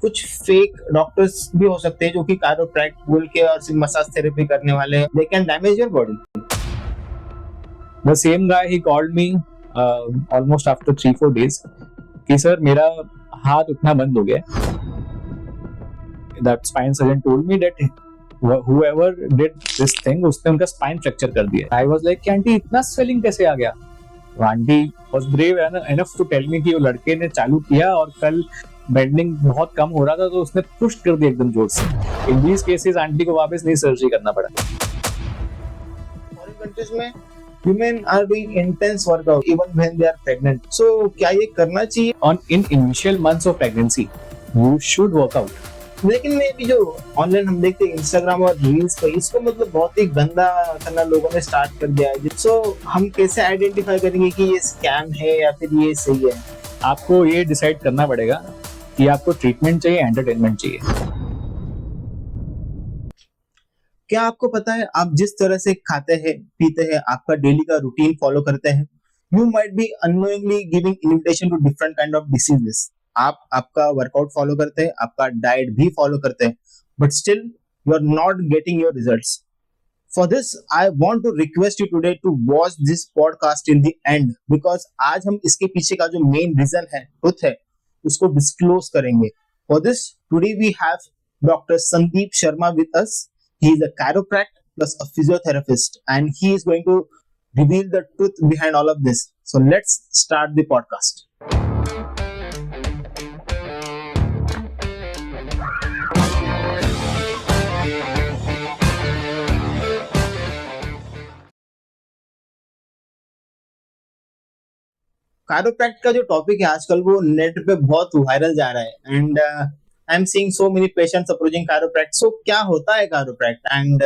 कुछ fake doctors भी हो सकते हैं जो कि कायरोप्रैक्ट बोल के और सिर्फ मसाज थेरेपी करने वाले हैं। They can damage your body. The same guy, he called me almost after 3-4 days कि सर मेरा हाथ उठना बंद हो गया है. That spine surgeon told me that whoever did this thing उसने उनका spine fracture कर दिया. I was like कि आंटी इतना swelling कैसे आ गया? Aunty was brave enough to tell me कि वो लड़के ने चालू किया और कल बेंडिंग बहुत कम हो रहा था तो उसने पुश कर दिया एकदम जोर से. In these cases आंटी को वापस नहीं सर्जरी करना पड़ा. फॉरेन कंट्रीज में women are doing intense workout even when they are pregnant. So क्या ये करना चाहिए? In initial months of pregnancy, you should work out. लेकिन मैं भी जो ऑनलाइन हम देखते हैं इंस्टाग्राम और रील्स पे, इसको मतलब बहुत ही गंदा करना लोगों ने स्टार्ट कर दिया है. सो हम कैसे आइडेंटिफाई करेंगे कि ये स्कैम है या फिर ये सही है? आपको ये डिसाइड करना पड़ेगा कि आपको ट्रीटमेंट चाहिए, एंटरटेनमेंट चाहिए. क्या आपको पता है आप जिस तरह से खाते हैं, पीते हैं, आपका डेली का रूटीन फॉलो करते हैं, you might be unknowingly giving invitation to different kind of diseases. आप आपका वर्कआउट फॉलो करते हैं, आपका डाइट भी फॉलो करते हैं, but still you are not getting your results. For this I want to request you today to watch this podcast till the end, because आज हम इसके पीछे का जो मेन रीजन है, ट्रुथ है, उसको डिस्क्लोज करेंगे. For this today we have doctor Sandeep Sharma with us. He is a chiropractor plus a physiotherapist, and he is going to reveal the truth behind all of this. So let's start the podcast. कायरोप्रैक्ट का जो topic है आजकल वो net पे बहुत viral जा रहा है, and I am seeing so many patients approaching chiropract. सो क्या होता है chiropract and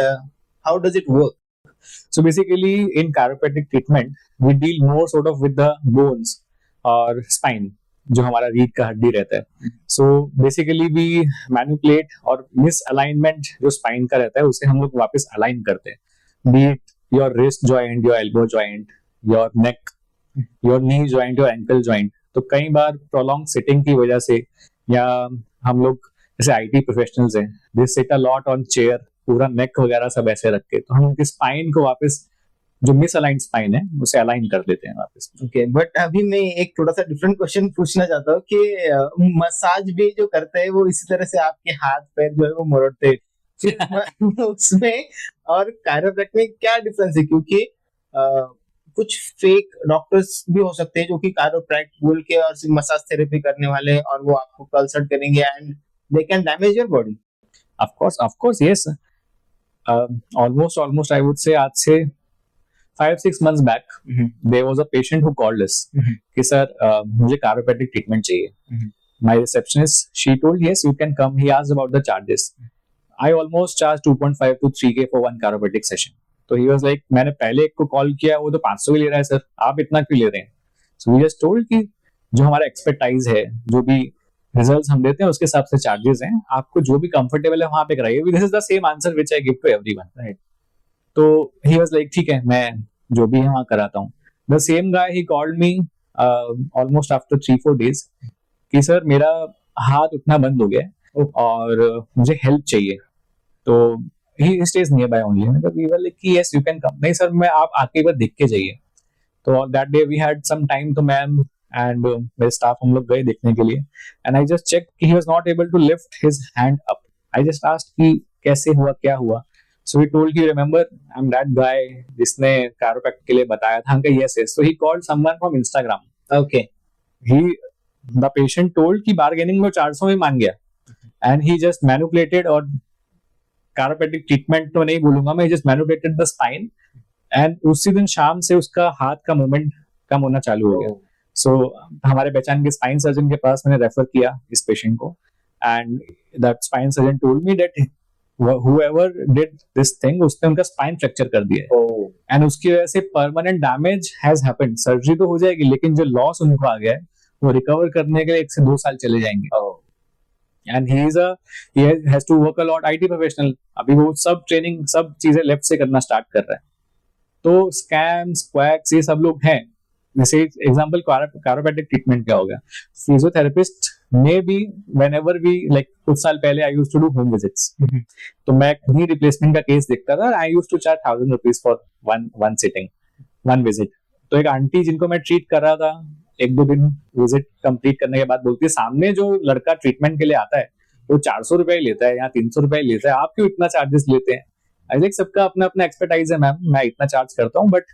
how does it work? So basically, in chiropractic treatment, we deal more sort of with the bones और spine, जो हमारा रीढ़ का हड्डी रहता है. So basically, we manipulate और misalignment जो spine का रहता है उसे हम लोग वापस align करते हैं. Be it your wrist joint, your elbow joint, your neck, your knee joint, your ankle joint. तो कई बार prolonged sitting की वजह से या हम लोग जैसे IT प्रोफेशनल्स हैं, they sit a lot on chair, पूरा नेक वगैरह सब ऐसे रख के, तो हम उनकी स्पाइन को वापस जो मिसअलाइन स्पाइन है उसे अलाइन कर देते हैं वापस. ओके, बट अभी मैं एक थोड़ा सा डिफरेंट क्वेश्चन पूछना चाहता हूँ कि मसाज भी जो करते हैं वो इसी तरह से आपके हाथ पैर जो है वो मोड़ते हैं उसमें और कायरोप्रैक्ट में क्या डिफरेंस है? क्योंकि कुछ फेक डॉक्टर्स भी हो सकते हैं जो कि कायरोप्रैक्ट बोल के और सिर्फ मसाज थेरेपी करने वाले हैं और वो आपको कंसल्ट करेंगे and they can damage your body. Of course, yes. Almost I would say आज से 5-6 months back, there was a patient who called us कि सर मुझे chiropractic treatment चाहिए. My receptionist, she told yes you can come. He asked about the charges. I almost charged 2.5 to 3K for one chiropractic session. तो he was like मैंने पहले एक को call किया, वो तो 500 ही ले रहा है सर, आप इतना क्यों ले रहे हैं? So we just told कि जो हमारा एक्सपर्टाइज है, जो भी रिजल्ट्स हम देते हैं उसके हिसाब से चार्जेस हैं, आपको जो भी कंफर्टेबल है वहां पे कराइए. This is the same answer which I give to everyone, right? तो ही वाज लाइक ठीक है, मैं जो भी है वहां कराता हूँ. The same guy, he called me almost after 3-4 days कि सर मेरा हाथ उठना बंद हो गया है और मुझे हेल्प चाहिए. तो ही स्टेज नियर बाय ओनली. मतलब वी वर लाइक कि यस यू कैन कम. नहीं सर, मैं आप आके एक बार देख के जाइए. तो that day we had some time, तो मैम एंड मेरे स्टाफ हम लोग गए देखने के लिए, एंड आई जस्ट चेक कि he was not able to lift his hand up. I just asked कि कैसे हुआ, क्या हुआ. सो ही टोल्ड कि remember I am that guy जिसने कायरोप्रैक्ट के लिए बताया था. Uncle yes yes. So he called someone from Instagram. Okay, he the patient told कि बार्गेनिंग में 400 में मांग गया, एंड ही जस्ट मैनिपुलेटेड. और कायरोप्रैक्टिक ट्रीटमेंट तो नहीं बोलूंगा मैं, just manipulated the spine, and उसी दिन शाम से उसका हाथ का मूवमेंट कम होना चालू हो गया. सो हमारे पहचान के स्पाइन सर्जन के पास मैंने रेफर किया इस पेशेंट को, and that spine surgeon told me that whoever did this thing उसने उनका स्पाइन फ्रैक्चर कर दिया है, एंड उसकी वजह से permanent damage has happened. Surgery तो हो जाएगी लेकिन जो लॉस उनको आ गया है वो रिकवर करने के लिए 1 से 2 साल चले जाएंगे. And he has to work a lot. IT professional, अभी वो सब ट्रेनिंग सब चीजें लेफ्ट से करना स्टार्ट कर रहा है. तो स्कैम्स, क्वैक्स, ये सब लोग हैं. जैसे एग्जांपल कायरोप्रैक्टिक ट्रीटमेंट क्या हो गया, physiotherapist maybe whenever we like कुछ साल पहले I use to do home visits, तो मैं नी रिप्लेसमेंट का केस देखता था, I use to charge 1,000 rupees for one sitting, one visit. तो एक आंटी जिनको मैं ट्रीट कर रहा था, एक दो दिन विजिट कंप्लीट करने के बाद बोलती है, सामने जो लड़का ट्रीटमेंट के लिए आता है वो 400 रुपए लेता है या 300 रुपए लेता है, आप क्यों इतना चार्जेस लेते हैं? आई थिंक सबका अपना अपना एक्सपर्टाइज है मैम, मैं इतना चार्ज करता हूँ, बट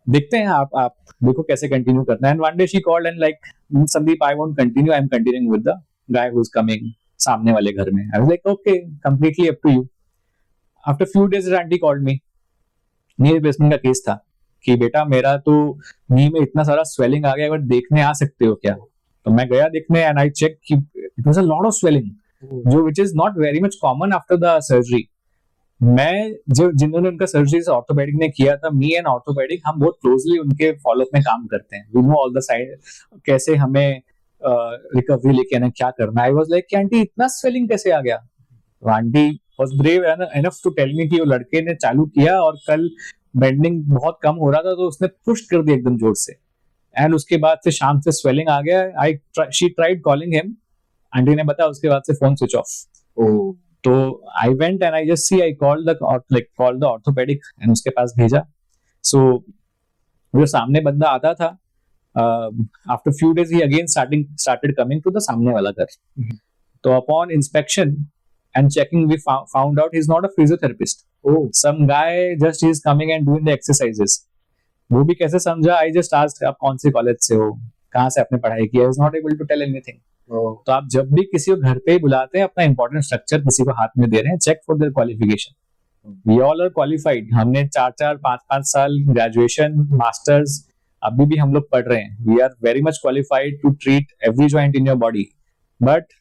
देखते हैं आप देखो कैसे कंटिन्यू करना है। And one day she called and like, Sandeep I won't continue, I am continuing with the guy who is coming सामने वाले घर में। I was like okay, completely up to you. After few days aunty called me, knee replacement का case था कि बेटा मेरा तो नी में इतना सारा स्वेलिंग आ गया, अगर देखने आ सकते हो क्या? तो मैं गया देखने एंड आई चेक कि it was a lot of swelling, जो which is not very much common after the surgery. मैं जो जिन्होंने उनका सर्जरी ऑर्थोपेडिक ने किया था, मी एंड ऑर्थोपेडिक, हम बहुत क्लोजली उनके फॉलोअप में काम करते हैं, we know all the side कैसे हमें रिकवरी लेके आना, क्या करना। आई वाज लाइक आंटी इतना स्वेलिंग कैसे आ गया? तो auntie was brave enough to tell me कि वो लड़के ने चालू किया और कल बेंडिंग बहुत कम हो रहा था तो उसने पुश कर दिया एकदम जोर से, एंड उसके बाद से शाम से स्वेलिंग आ गया। She tried calling him, auntie ने बताया, उसके बाद से फोन स्विच ऑफ। तो I went and I just see, I called the orthopedic and उसके पास भेजा। सो जो सामने बंदा आता था, आफ्टर फ्यू डेज ही again started coming to the सामने वाला घर। तो upon inspection and checking we found out he's not a physiotherapist. Some guy just is coming and doing the exercises. वो भी कैसे समझा? I just asked आप कौन से कॉलेज से हो, कहाँ से आपने पढ़ाई किया? He's not able to tell anything. तो आप जब भी किसी को घर पे बुलाते हैं, अपना इंपॉर्टेंट स्ट्रक्चर किसी को हाथ में दे रहे हैं, check for their qualification. We all are qualified, हमने 4-4 5-5 साल ग्रेजुएशन, मास्टर्स, अभी भी हम लोग पढ़ रहे हैं। We are very much qualified to treat every joint in your body, but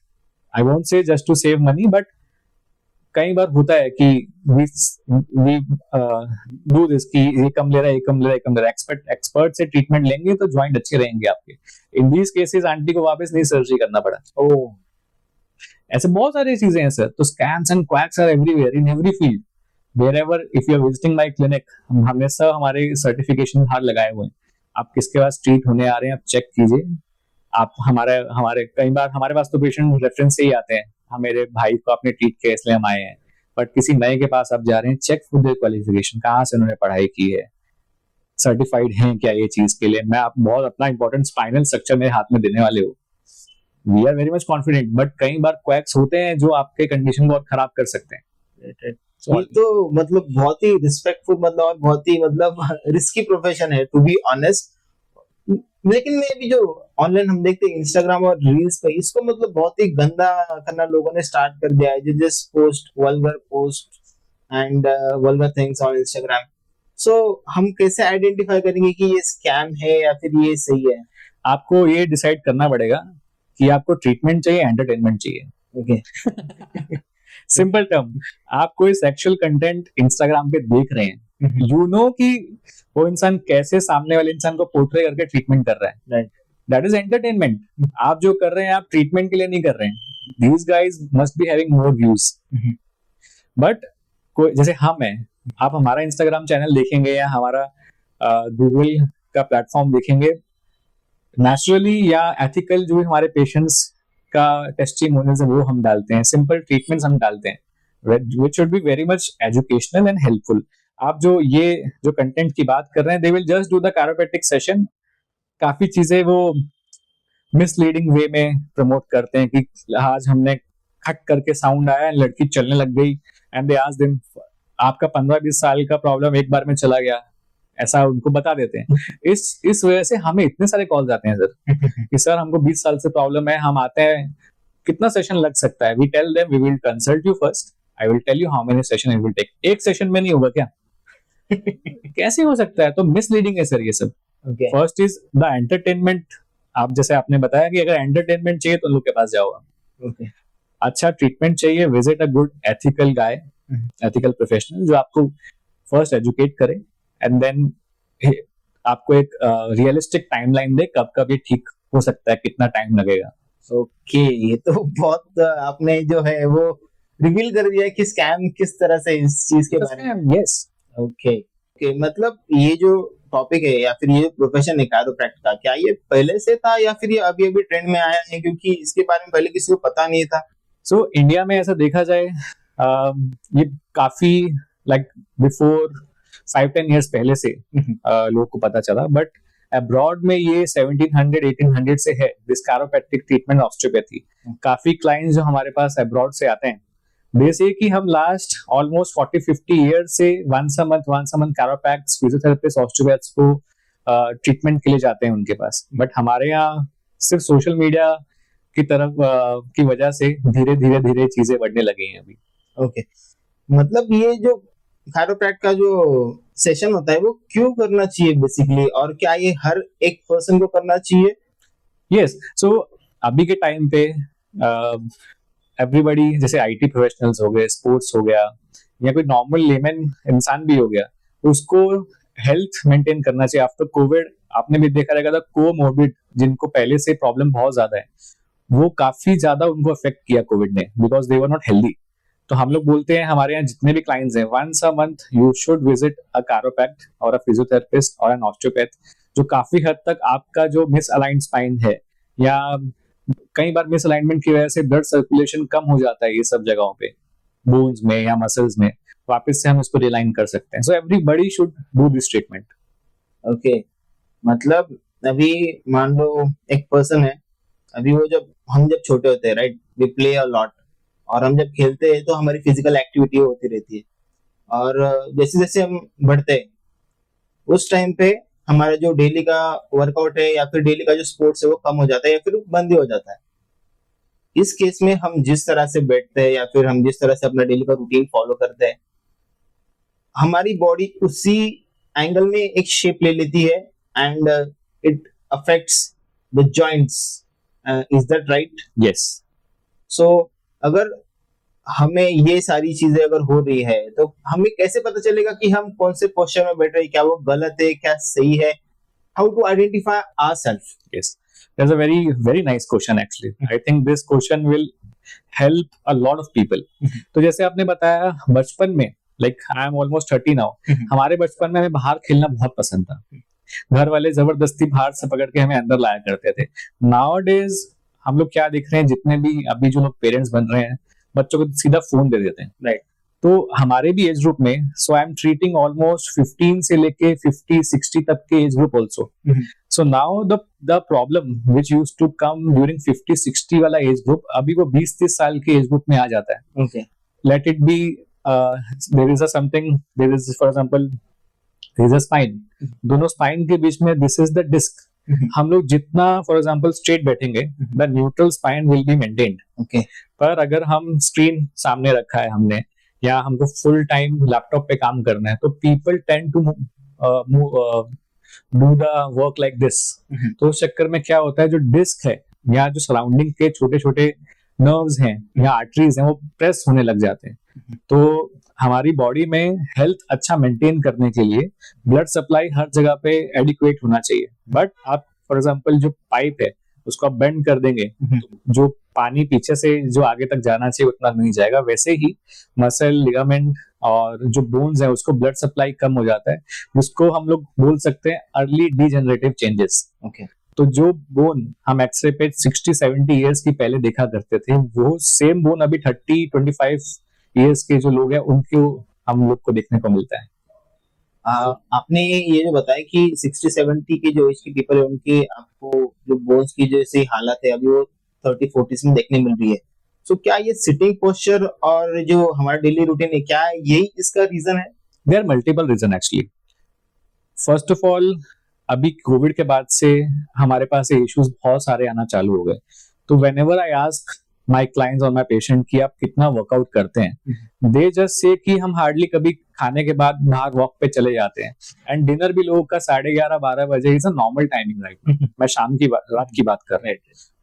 I won't say just to save money, but कई बार होता है कि we do this कि ये कम ले रहा है, ये कम ले रहा है, एक्सपर्ट से ट्रीटमेंट लेंगे तो जॉइंट अच्छे रहेंगे आपके। इन दीज केसेस आंटी को वापस नहीं सर्जरी करना पड़ा। ऐसे बहुत सारी चीजें हैं सर। तो scams and quacks are everywhere in every field. wherever if you are visiting my clinic, हमने सब हमारे सर्टिफिकेशन बाहर लगाए हुए हैं। आप किसके पास ट्रीट होने आ रहे हैं, आप चेक कीजिए। आप हमारे कई बार हमारे पास तो पेशेंट रेफरेंस से ही आते हैं, मेरे भाई को आपने ट्रीट किया इसलिए हम आए हैं, बट किसी नए के पास आप जा रहे हैं, चेक फॉर देयर क्वालिफिकेशन, कहाँ से उन्होंने पढ़ाई की है, सर्टिफाइड हैं क्या ये चीज के लिए। मैं आप बहुत अपना इंपॉर्टेंट स्पाइनल स्ट्रक्चर मेरे हाथ में देने वाले हो, we are very much confident, but कई बार क्वैक्स होते हैं जो आपके कंडीशन को और खराब कर सकते हैं। ये तो मतलब बहुत ही रिस्पेक्टफुल, मतलब और बहुत ही मतलब रिस्की प्रोफेशन है, टू बी ऑनेस्ट। लेकिन मैं भी जो ऑनलाइन हम देखते हैं इंस्टाग्राम और रील्स पे, इसको मतलब बहुत ही गंदा करना लोगों ने स्टार्ट कर दिया है, just post vulgar post and vulgar things on Instagram. So हम कैसे आइडेंटिफाई करेंगे कि ये स्कैम है या फिर ये सही है? आपको ये डिसाइड करना पड़ेगा कि आपको ट्रीटमेंट चाहिए, एंटरटेनमेंट चाहिए। ओके सिंपल टर्म, आप कोई सेक्सुअल कंटेंट इंस्टाग्राम पे देख रहे हैं, यू नो कि वो इंसान कैसे सामने वाले इंसान को पोर्ट्रे करके ट्रीटमेंट कर रहा है, दैट इज एंटरटेनमेंट। आप जो कर रहे हैं आप ट्रीटमेंट के लिए नहीं कर रहे हैं। These guys must be having more views, but कोई जैसे हम हैं, आप हमारा इंस्टाग्राम चैनल देखेंगे या हमारा गूगल का प्लेटफॉर्म देखेंगे, नेचुरली या एथिकल जो हमारे पेशेंट्स का टेस्टिमोनियल्स है वो हम डालते हैं, सिंपल ट्रीटमेंट्स हम डालते हैं, which should be very much educational and helpful। आप जो कंटेंट की बात कर रहे हैं, they will just do the chiropractic session। काफी चीजें वो मिसलीडिंग वे में प्रमोट करते हैं कि आज हमने खट करके साउंड आया, लड़की चलने लग गई, एंड दे आस्क देम आपका 15-20 साल का प्रॉब्लम एक बार में चला गया, ऐसा उनको बता देते हैं। इस वजह से हमें इतने सारे कॉल्स आते हैं सर कि सर हमको 20 साल से प्रॉब्लम है, हम आते हैं, कितना सेशन लग सकता है? We tell them we will consult you first, I will tell you how many session it will take. एक सेशन में नहीं होगा क्या? कैसे हो सकता है? तो मिसलीडिंग है सर ये सब। First is the entertainment. आप जैसे आपने बताया कि अगर एंटरटेनमेंट चाहिए तो लोग के पास जाओगे, अच्छा ट्रीटमेंट चाहिए, visit a good ethical guy, ethical professional जो आपको फर्स्ट एजुकेट करे एंड देन आपको एक रियलिस्टिक टाइमलाइन दे कब कब ये ठीक हो सकता है, कितना टाइम लगेगा। ओके, ये तो बहुत आपने जो है वो रिवील कर दिया कि स्कैम किस तरह से इस चीज के बारे में। यस ओके, मतलब ये जो टॉपिक है या फिर ये प्रोफेशन है कायरोप्रैक्ट का, क्या ये पहले से था या फिर ये अभी अभी ट्रेंड में आया है, क्योंकि इसके बारे में पहले किसी को पता नहीं था? सो इंडिया में ऐसा देखा जाए ये काफी लाइक बिफोर 5-10 years पहले से लोगों को पता चला, बट अब्रॉड में ये 1700-1800 से है दिस कैरोप्रैक्टिक ट्रीटमेंट ऑस्टियोपैथी। काफी क्लाइंट्स जो हमारे पास अब्रॉड से आते हैं, दे से कि हम लास्ट ऑलमोस्ट 40-50 years से वंस अ मंथ कैरोप्रैक्ट्स, फिजियोथेरेपिस्ट, ऑस्टियोपैथ्स को ट्रीटमेंट के लिए जाते हैं उनके पास। बट हमारे यहाँ सिर्फ सोशल मीडिया की तरफ की वजह से धीरे धीरे चीजें बढ़ने लगी हैं अभी। ओके, मतलब ये जो कायरोप्रैक्ट का जो सेशन होता है वो क्यों करना चाहिए बेसिकली, और क्या ये हर एक पर्सन को करना चाहिए? यस, सो अभी के टाइम पे एवरीबॉडी, जैसे आईटी प्रोफेशनल्स हो गए, स्पोर्ट्स हो गया, या कोई नॉर्मल लेमन इंसान भी हो गया, उसको हेल्थ मेंटेन करना चाहिए। आफ्टर कोविड आपने भी देखा रहेगा, कोमोर्बिड जिनको पहले से प्रॉब्लम बहुत ज्यादा है, वो काफी ज्यादा उनको अफेक्ट किया कोविड ने, because they were not healthy. तो हम लोग बोलते हैं, हमारे यहाँ जितने भी क्लाइंट्स हैं, once a month you should visit a chiropract or a physiotherapist or an osteopath, जो काफी हद तक आपका जो मिसअलाइंड स्पाइन है, या कई बार मिसअलाइनमेंट की वजह से ब्लड सर्कुलेशन कम हो जाता है ये सब जगहों पे, बोन्स में या मसल्स में, वापस से हम इसको रिलाइन कर सकते हैं। So everybody should do this treatment. Okay, मतलब अभी मान लो एक पर्सन है, अभी वो हम जब छोटे होते हैं, right, we play a lot, और हम जब खेलते हैं तो हमारी फिजिकल एक्टिविटी होती रहती है, और जैसे जैसे हम बढ़ते हैं उस टाइम पे हमारा जो डेली का वर्कआउट है या फिर डेली का जो स्पोर्ट्स है वो कम हो जाता है या फिर बंद ही हो जाता है। इस केस में हम जिस तरह से बैठते हैं या फिर हम जिस तरह से अपना डेली का रूटीन फॉलो करते हैं, हमारी बॉडी उसी एंगल में एक शेप ले लेती है, and it affects the joints. Is that right? Yes. So अगर हमें ये सारी चीजें अगर हो रही है तो हमें कैसे पता चलेगा कि हम कौन से पोस्चर में बैठ रहे हैं, क्या वो गलत है, क्या सही है? How to identify ourself? Yes, that's a very nice question actually. I think this question will help a lot of people. तो जैसे आपने बताया, बचपन में, like I am almost 30 now, हमारे बचपन में हमें बाहर खेलना बहुत पसंद था। घर वाले जबरदस्ती बाहर से पकड़ के हमें अंदर लाया करते थे। Nowadays हम लोग क्या देख रहे हैं, जितने भी अभी जो लोग पेरेंट्स बन रहे हैं, बच्चों को सीधा फोन दे देते हैं, राइट? तो हमारे भी एज ग्रुप में, so I am treating almost 15 से लेके 50-60 तक के age group also. So now the problem which used to come during 50-60 वाला एज ग्रुप, अभी वो 20-30 साल के एज ग्रुप में आ जाता है। Okay, let it be there is a something, there is for example there is a spine, दोनों स्पाइन के बीच में दिस इज द डिस्क। हम लोग जितना फॉर एग्जांपल स्ट्रेट बैठेंगे, the neutral spine will be maintained. Okay, पर अगर हम स्क्रीन सामने रखा है हमने, या हमको फुल टाइम लैपटॉप पे काम करना है, तो people tend to do the work like this. तो उस चक्कर में क्या होता है, जो डिस्क है या जो सराउंडिंग के छोटे छोटे नर्व्स हैं या आर्टरीज हैं, वो प्रेस होने लग जाते हैं। तो हमारी बॉडी में हेल्थ अच्छा मेंटेन करने के लिए ब्लड सप्लाई हर जगह पे एडिक्वेट होना चाहिए। बट आप फॉर एग्जांपल जो पाइप है उसको आप बेंड कर देंगे, तो जो पानी पीछे से जो आगे तक जाना चाहिए उतना नहीं जाएगा। वैसे ही मसल, लिगामेंट और जो बोन्स है उसको ब्लड सप्लाई कम हो जाता है, जिसको हम लोग बोल सकते हैं अर्ली डीजेनरेटिव चेंजेस। ओके, तो जो बोन हम एक्सरे पे 60-70 ईयर्स की पहले देखा करते थे, वो सेम बोन अभी 30-25 ईयर्स के जो लोग हैं उनको हम लोग को देखने को मिलता है। आपने ये जो बताया कि 60-70 के जो एज के पीपल है उनके आपको जो बोन्स की जैसी हालत है अभी वो 30-40 में देखने मिल रही है, सो क्या ये सिटिंग पोस्चर और जो हमारा डेली रूटीन है, क्या यही इसका रीजन है? There are multiple reason actually. First of all, अभी कोविड के बाद से हमारे पास ये इश्यूज बहुत सारे आना चालू हो गए। तो whenever I ask my clients और माय पेशेंट कि आप कितना वर्कआउट करते हैं, दे जस्ट से कि हम हार्डली कभी खाने के बाद बाहर वॉक पे चले जाते हैं, एंड डिनर भी लोगों का 11:30-12 बजे is a normal timing right. मैं शाम की रात की बात कर रहा हूँ।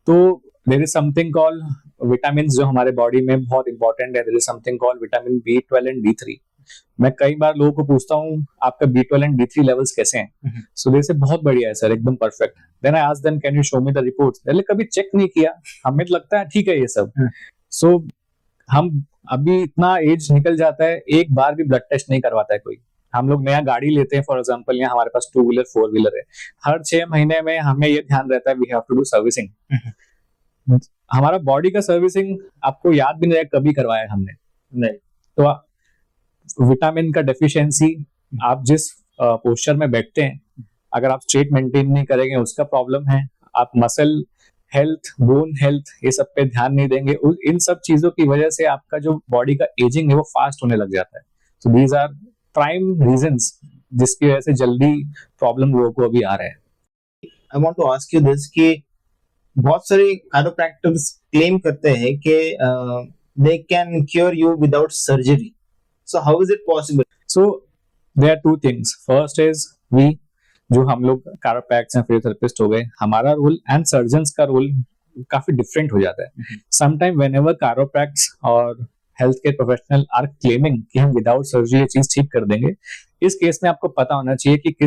तो there is something called vitamin जो हमारे बॉडी में बहुत इंपॉर्टेंट है। There is something called vitamin B12 and D3। मैं कई बार लोगों को पूछता हूँ आपका B12 एंड D3 लेवल्स कैसे हैं, सो दे से बहुत बढ़िया है सर, एकदम perfect. Then I ask them can you show me the reports, पहले कभी चेक नहीं किया, हमें लगता है ठीक है ये सब। सो हम अभी इतना एज निकल जाता है, एक बार भी ब्लड टेस्ट नहीं करवाता है कोई, हम लोग नया गाड़ी लेते हैं फॉर एग्जांपल, या हमारे पास 2 व्हीलर 4 व्हीलर है, हर 6 महीने में हमें ये ध्यान रहता है we have to do servicing. हमारा बॉडी का सर्विसिंग आपको याद भी नहीं रहेगा कभी करवाया है हमने। नहीं। तो विटामिन का डेफिशिएंसी, आप जिस पोस्चर में बैठते हैं, अगर आप स्ट्रेट मेंटेन नहीं करेंगे उसका प्रॉब्लम है। आप मसल हेल्थ, बोन हेल्थ, ये सब पे ध्यान नहीं देंगे, इन सब चीजों की वजह से आपका जो बॉडी का एजिंग है वो फास्ट होने लग जाता है। So these are prime reasons जिसकी वजह से जल्दी प्रॉब्लम लोगों को अभी आ रहा है। I want to ask you this कि बहुत सारे काइरोप्रैक्टर्स क्लेम करते हैं कि they can cure you without surgery, so how is it possible? So there are 2 things. First is we, जो हम लोग काइरोप्रैक्ट्स या फिजियोथेरेपिस्ट हो गए, हमारा रोल एंड सर्जन्स का रोल काफी डिफरेंट हो जाता है। समटाइम व्हेनेवर काइरोप्रैक्ट्स और health care professional are claiming कि हम विदाउट सर्जरी ये चीज ठीक कर देंगे, इस केस में आपको पता होना चाहिए कि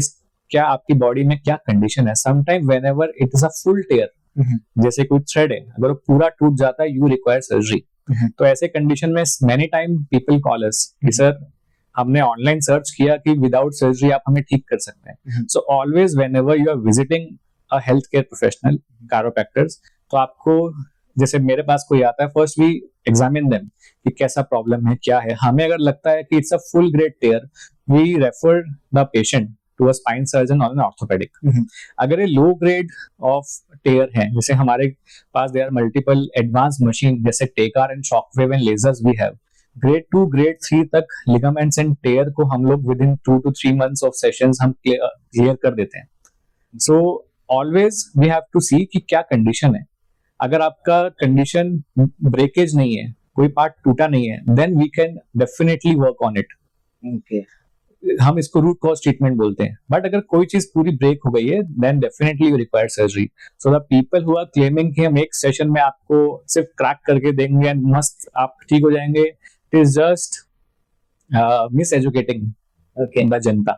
क्या आपकी बॉडी में क्या कंडीशन है। Sometime whenever it is a full tear, जैसे कोई थ्रेड है, अगर वो पूरा टूट जाता है, यू रिक्वायर सर्जरी। तो ऐसे कंडीशन में मेनी टाइम पीपल कॉल अस कि सर हमने ऑनलाइन सर्च किया कि विदाउट सर्जरी आप हमें ठीक कर सकते हैं। So always whenever you are visiting a health care professional, chiropractors, तो आपको, जैसे मेरे पास कोई आता है, फर्स्ट वी एग्जामिन देम कि कैसा प्रॉब्लम है, क्या है। हमें अगर लगता है कि it's a full grade tear, we refer the patient to a spine surgeon or an orthopaedic. अगर ये लो ग्रेड ऑफ टेयर है, जैसे हमारे पास there are multiple advance machine जैसे Tecar and shockwave and lasers we have, grade 2 grade 3 तक ligaments and tear को हम लोग within 2 to 3 months of sessions हम क्लियर कर देते हैं। So always we have to सी कि क्या कंडीशन है। अगर आपका कंडीशन ब्रेकेज नहीं है, कोई पार्ट टूटा नहीं है, then we can definitely work on it. Okay, हम इसको रूट कॉज ट्रीटमेंट बोलते हैं। बट अगर कोई चीज पूरी ब्रेक हो गई है, then definitely you require surgery. So the people who are claiming कि हम एक सेशन में आपको सिर्फ क्रैक करके देंगे एंड मस्त आप ठीक हो जाएंगे, it is just miss educating the जनता।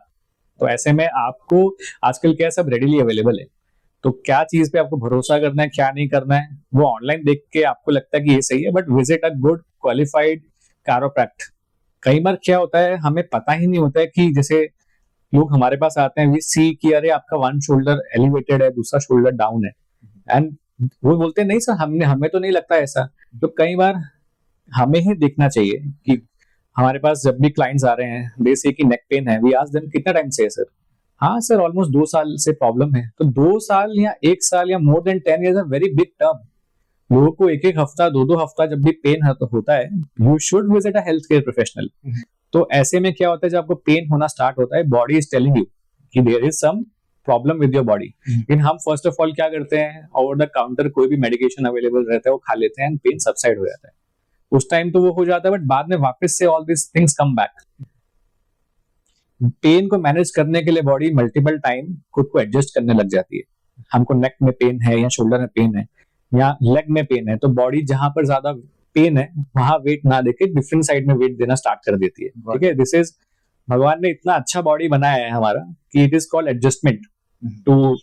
तो ऐसे में आपको आजकल क्या सब रेडिली अवेलेबल है, तो क्या चीज पे आपको भरोसा करना है, क्या नहीं करना है, वो ऑनलाइन देख के आपको लगता है कि ये सही है, but visit a good qualified chiropract. कई बार क्या होता है, हमें पता ही नहीं होता है कि जैसे लोग हमारे पास आते हैं, वी सी कि अरे आपका वन शोल्डर एलिवेटेड है, दूसरा शोल्डर डाउन है, एंड वो बोलते हैं नहीं सर हमें तो नहीं लगता ऐसा। तो कई बार हमें ही देखना चाहिए कि हमारे पास जब भी क्लाइंट्स आ रहे हैं, दे से कि नेक पेन है, वी आस्क देम कितना टाइम से है सर, हाँ सर ऑलमोस्ट 2 साल से प्रॉब्लम है। तो 2 साल या 1 साल या more than 10 years a very big term. लोगों को 1 हफ्ता 2 हफ्ता जब भी पेन होता है, you should visit a health care professional. तो ऐसे में क्या होता है, जब आपको पेन होना स्टार्ट होता है, बॉडी इज टेलिंग यू कि there is some problem with your body. लेकिन हम फर्स्ट ऑफ ऑल क्या करते हैं, ओवर द काउंटर कोई भी मेडिकेशन अवेलेबल रहता है वो खा लेते हैं एंड पेन सबसाइड हो जाता है। उस टाइम तो वो हो जाता है, बट बाद में वापस से all this things come back. Pain को मैनेज करने के लिए बॉडी मल्टीपल टाइम खुद को एडजस्ट करने लग जाती है। हमको नेक में पेन है या शोल्डर में पेन है या लेग में पेन है, तो बॉडी जहां पर ज्यादा पेन है वहां वेट ना देके डिफरेंट साइड में वेट देना स्टार्ट कर देती है। ठीक है, दिस इज, भगवान ने इतना अच्छा बॉडी बनाया है हमारा कि it is called adjustment to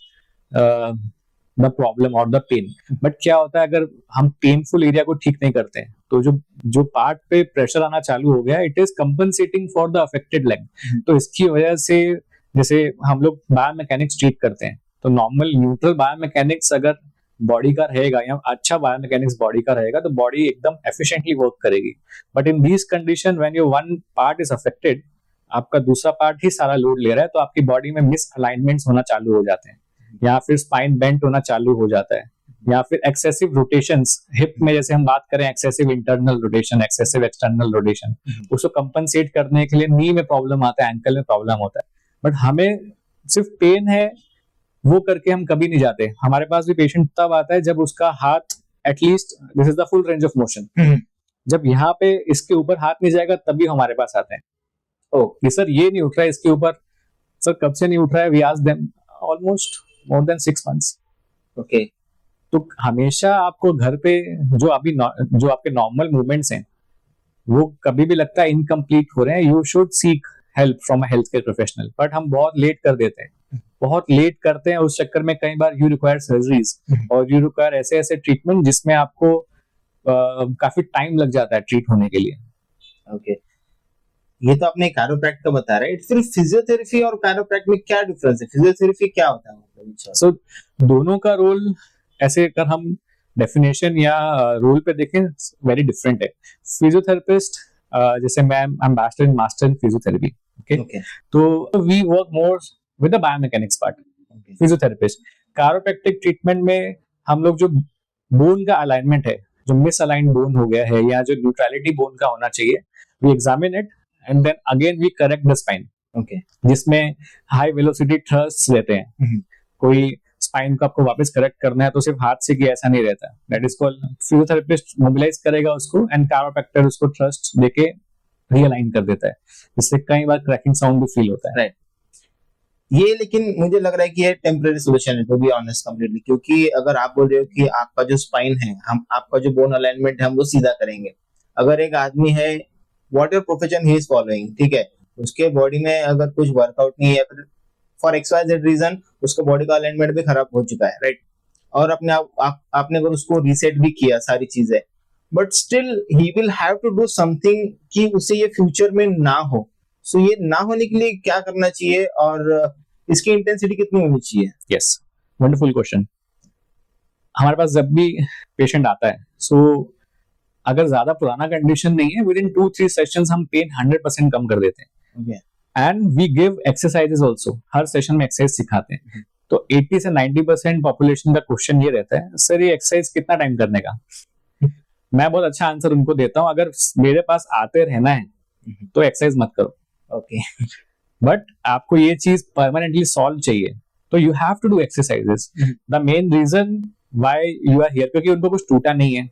the problem और द पेन। बट क्या होता है, अगर हम पेनफुल एरिया को ठीक नहीं करते हैं, तो जो पार्ट पे प्रेशर आना चालू हो गया, it is compensating for the affected leg. तो इसकी वजह से, जैसे हम लोग बायोमैकेनिक्स ट्रीट करते हैं, तो नॉर्मल न्यूट्रल बायोमैकेनिक्स अगर बॉडी का रहेगा या अच्छा बायोमैकेनिक्स बॉडी का रहेगा, तो बॉडी एकदम एफिशिएंटली वर्क करेगी। But in these condition when your one part is affected, आपका दूसरा पार्ट ही सारा लोड ले रहा है, तो आपकी बॉडी में मिस अलाइनमेंट्स होना चालू हो जाते हैं, या फिर स्पाइन बेंट होना चालू हो जाता है, या फिर एक्सेसिव रोटेशंस हिप में, जैसे हम बात करें excessive internal rotation, excessive external rotation, उसको कंपनसेट करने के लिए नी में प्रॉब्लम आता है, एंकल में प्रॉब्लम होता है। बट हमें सिर्फ पेन है वो करके हम कभी नहीं जाते। हमारे पास भी पेशेंट तब आता है जब उसका हाथ at least, this is the full range of motion, जब यहाँ पे इसके ऊपर हाथ नहीं जाएगा तभी हमारे पास आते हैं। ओ ये सर ये नहीं उठ रहा है इसके ऊपर, सर कब से नहीं उठ रहा है, we ask them almost more than 6 months। Okay, तो हमेशा आपको घर पे जो आपके नॉर्मल मूवमेंट्स हैं वो कभी भी लगता है इनकम्प्लीट हो रहे हैं, you should seek help from a health care professional. But हम बहुत लेट कर देते हैं, बहुत लेट करते हैं, उस चक्कर में कई बार यू रिक्वायर सर्जरीज और यू रिक्वायर ऐसे ऐसे ट्रीटमेंट जिसमें आपको काफी टाइम लग जाता है ट्रीट होने के लिए। ओके, ये तो आपने कैरोप्रैक्ट का बता रहा है, फिर फिजियोथेरेपी और कैरोप्रैक्ट में क्या डिफरेंस है? फिजियोथेरेपी क्या होता है मतलब? सो दोनों का रोल ऐसे अगर हम डेफिनेशन या रोल पे देखें वेरी डिफरेंट है. फिजियोथेरेपिस्ट जैसे मैं ambassador in master in physiotherapy. Okay, तो we work more with the biomechanics part. Physiotherapist chiropractic treatment में हम लोग जो बोन का अलाइनमेंट है, जो मिस अलाइन बोन हो गया है या जो न्यूट्रलिटी बोन का होना चाहिए, we examine it and then again we correct the spine. Okay, जिसमें हाई वेलोसिटी थ्रस्ट रहते हैं. कोई स्पाइन को आपको वापस करेक्ट करना है तो सिर्फ हाथ से कि ऐसा नहीं रहता. That is called physiotherapist mobilise करेगा उसको एंड कायरोप्रैक्टर उसको थ्रस्ट देके रीअलाइन कर देता है, जिससे कई बार क्रैकिंग साउंड भी फील होता है. राइट. ये लेकिन मुझे लग रहा है कि ये टेम्पररी सोल्यूशन है, टू बी ऑनेस्ट कंप्लीटली, क्योंकि अगर आप बोल रहे हो कि आपका जो स्पाइन है, हम आपका जो बोन अलाइनमेंट है हम वो सीधा करेंगे. अगर एक आदमी है, what your profession he is following, ठीक है, उसके बॉडी में अगर कुछ वर्कआउट नहीं है, फिर फॉर XYZ रीजन उसका बॉडी का अलाइनमेंट भी खराब हो चुका है, राइट, और अपने आपने अगर उसको रीसेट भी किया सारी चीजें, but still he will have to do something कि उसे ये फ्यूचर में ना हो. सो ये ना होने के लिए क्या करना चाहिए और इसकी इंटेंसिटी कितनी होनी चाहिए? Yes, wonderful question. हमारे पास जब भी पेशेंट आता है, सो अगर ज्यादा पुराना कंडीशन नहीं है, विद इन 2-3 सेशंस हम पेन 100% कम कर देते हैं. Okay, and we give exercises also. हर सेशन में एक्सरसाइज सिखाते हैं. तो 80 से 90% पॉपुलेशन का क्वेश्चन ये रहता है, सर ये एक्सरसाइज कितना टाइम करने का? मैं बहुत अच्छा आंसर उनको देता हूँ, अगर मेरे पास आते रहना है तो एक्सरसाइज मत करो. ओके, बट आपको ये चीज परमानेंटली सॉल्व चाहिए तो you have to do exercises. The main reason why you are here, क्योंकि उनको कुछ टूटा नहीं है,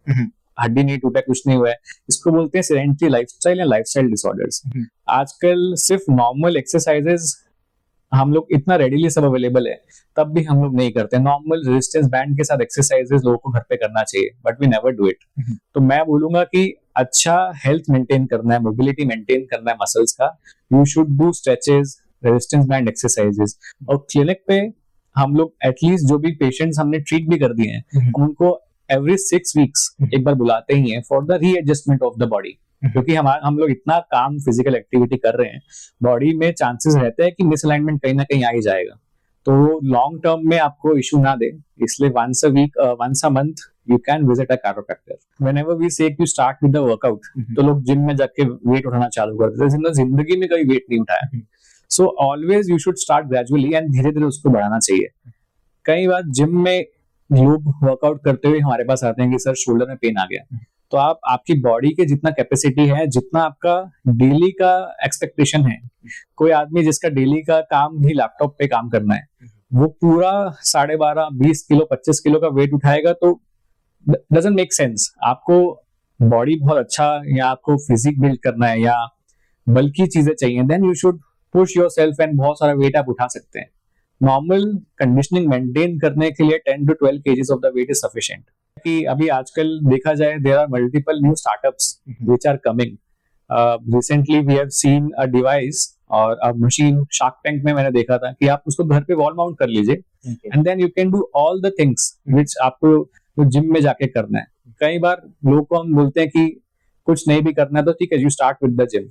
हड्डी नहीं टूटा, कुछ नहीं हुआ है. इसको बोलते हैं सेडेंटरी लाइफस्टाइल या लाइफस्टाइल डिसऑर्डर्स. आजकल सिर्फ नॉर्मल एक्सरसाइजेस हम लोग इतना रेडीली सब अवेलेबल है, तब भी हम लोग नहीं करते. नॉर्मल रेजिस्टेंस बैंड के साथ एक्सरसाइजेस लोगों को घर पे करना चाहिए, but we never do it. तो मैं बोलूंगा कि अच्छा हेल्थ मेंटेन करना है, मोबिलिटी मेंटेन करना है मसल्स का, you should do stretches, resistance band exercises. और क्लिनिक पे हम लोग एटलीस्ट जो भी पेशेंट्स हमने ट्रीट भी कर दिए हैं, उनको एवरी 6 वीक्स एक बार बुलाते ही हैं for the readjustment of the body. क्योंकि हम लोग इतना काम फिजिकल एक्टिविटी कर रहे हैं, बॉडी में चांसेस रहते हैं कि मिसअलाइनमेंट कहीं ना कहीं आ ही जाएगा. तो लॉन्ग टर्म में आपको इशू ना दे, इसलिए once a month you can visit a chiropractor. Whenever we say you start with the workout, तो लोग जिम में जाके वेट उठाना चालू कर देते हैं. जिंदगी में कभी वेट नहीं उठाया. So always you should start gradually and धीरे धीरे उसको बढ़ाना चाहिए. कई बार जिम में लोग वर्कआउट करते हुए हमारे पास आते हैं कि सर शोल्डर में पेन आ गया. तो आपकी बॉडी के जितना कैपेसिटी है, जितना आपका डेली का एक्सपेक्टेशन है, कोई आदमी जिसका डेली का काम भी लैपटॉप पे काम करना है, वो पूरा 12.5, 20 किलो, 25 किलो का वेट उठाएगा तो डजंट मेक सेंस. आपको बॉडी बहुत अच्छा या आपको फिजिक बिल्ड करना है या बल्कि चीजें चाहिए, then you should push yourself and बहुत सारा वेट आप उठा सकते हैं. नॉर्मल कंडीशनिंग मेंटेन करने के लिए 10 to 12 kgs off the weight is sufficient. कि अभी आजकल देखा जाए, there are multiple new startups which are coming. Recently we have seen a device और अ मशीन, शार्क टैंक में मैंने देखा था कि आप उसको घर पे वॉल माउंट कर लीजिए and then you can do all the things which आपको जिम में जाके करना है. कई बार लोगों को हम बोलते हैं कि कुछ नहीं भी करना है तो ठीक है, you start with the gym.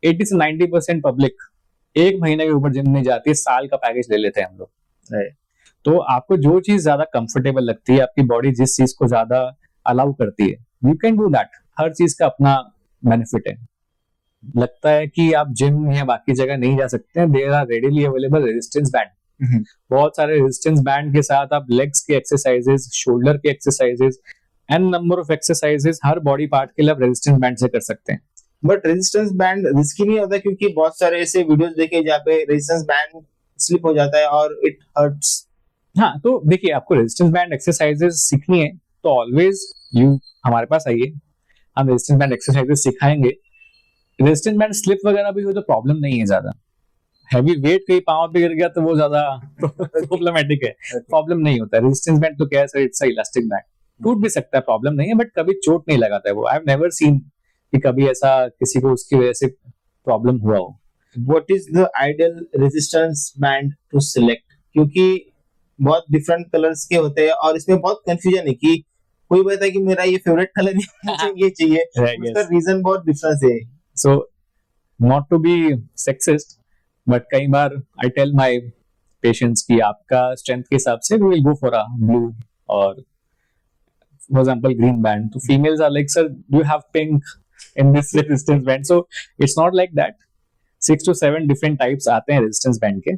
80 से 90% पब्लिक एक महीने के ऊपर जिम नहीं जाती है, साल का पैकेज ले लेते हैं हम लोग. तो आपको जो चीज ज्यादा कंफर्टेबल लगती है, आपकी बॉडी जिस चीज को ज्यादा अलाउ करती है, यू कैन डू दैट. हर चीज का अपना बेनिफिट है. लगता है कि आप जिम या बाकी जगह नहीं जा सकते हैं, there are readily available resistance band. बहुत सारे रेजिस्टेंस बैंड के साथ आप लेग्स के एक्सरसाइजेस, शोल्डर के exercises and number of exercises हर बॉडी पार्ट के लिए आप रेजिस्टेंस बैंड से कर सकते हैं. बट रेजिस्टेंस बैंड रिस्की नहीं होता? क्योंकि बहुत सारे ऐसे वीडियोस देखे जहाँ पे रेजिस्टेंस बैंड स्लिप हो जाता है और इट हर्ट्स. हाँ, तो देखिए, आपको रेजिस्टेंस बैंड एक्सरसाइजेस सीखनी है तो ऑलवेज यू हमारे पास आइए, हम रेजिस्टेंस बैंड एक्सरसाइजेस सिखाएंगे. रेजिस्टेंस बैंड स्लिप वगैरह भी हो तो प्रॉब्लम नहीं है ज्यादा. हैवी वेट कहीं पांव पे गिर गया तो वो ज्यादा प्रॉब्लमेटिक है. प्रॉब्लम नहीं होता. रेजिस्टेंस बैंड तो क्या है sir, it's a elastic band, टूट भी सकता है, प्रॉब्लम नहीं है, बट कभी चोट नहीं लगाता है वो. आई हैव नेवर सीन कि कभी ऐसा किसी को उसकी वजह से प्रॉब्लम हुआ हो. What is the ideal resistance band to select? क्योंकि बहुत डिफरेंट कलर्स के होते हैं और इसमें बहुत कंफ्यूजन है कि कोई कहता है कि मेरा ये फेवरेट कलर ये चाहिए, उसका रीजन बहुत डिफरेंस है. So not to be sexist, but कई बार आई टेल माय पेशेंट्स कि आपका स्ट्रेंथ के हिसाब से we will go for a blue और for example green band. So females are like, sir, do you have pink in this resistance band? So it's not like that. 6 to 7 different types आते हैं resistance band के,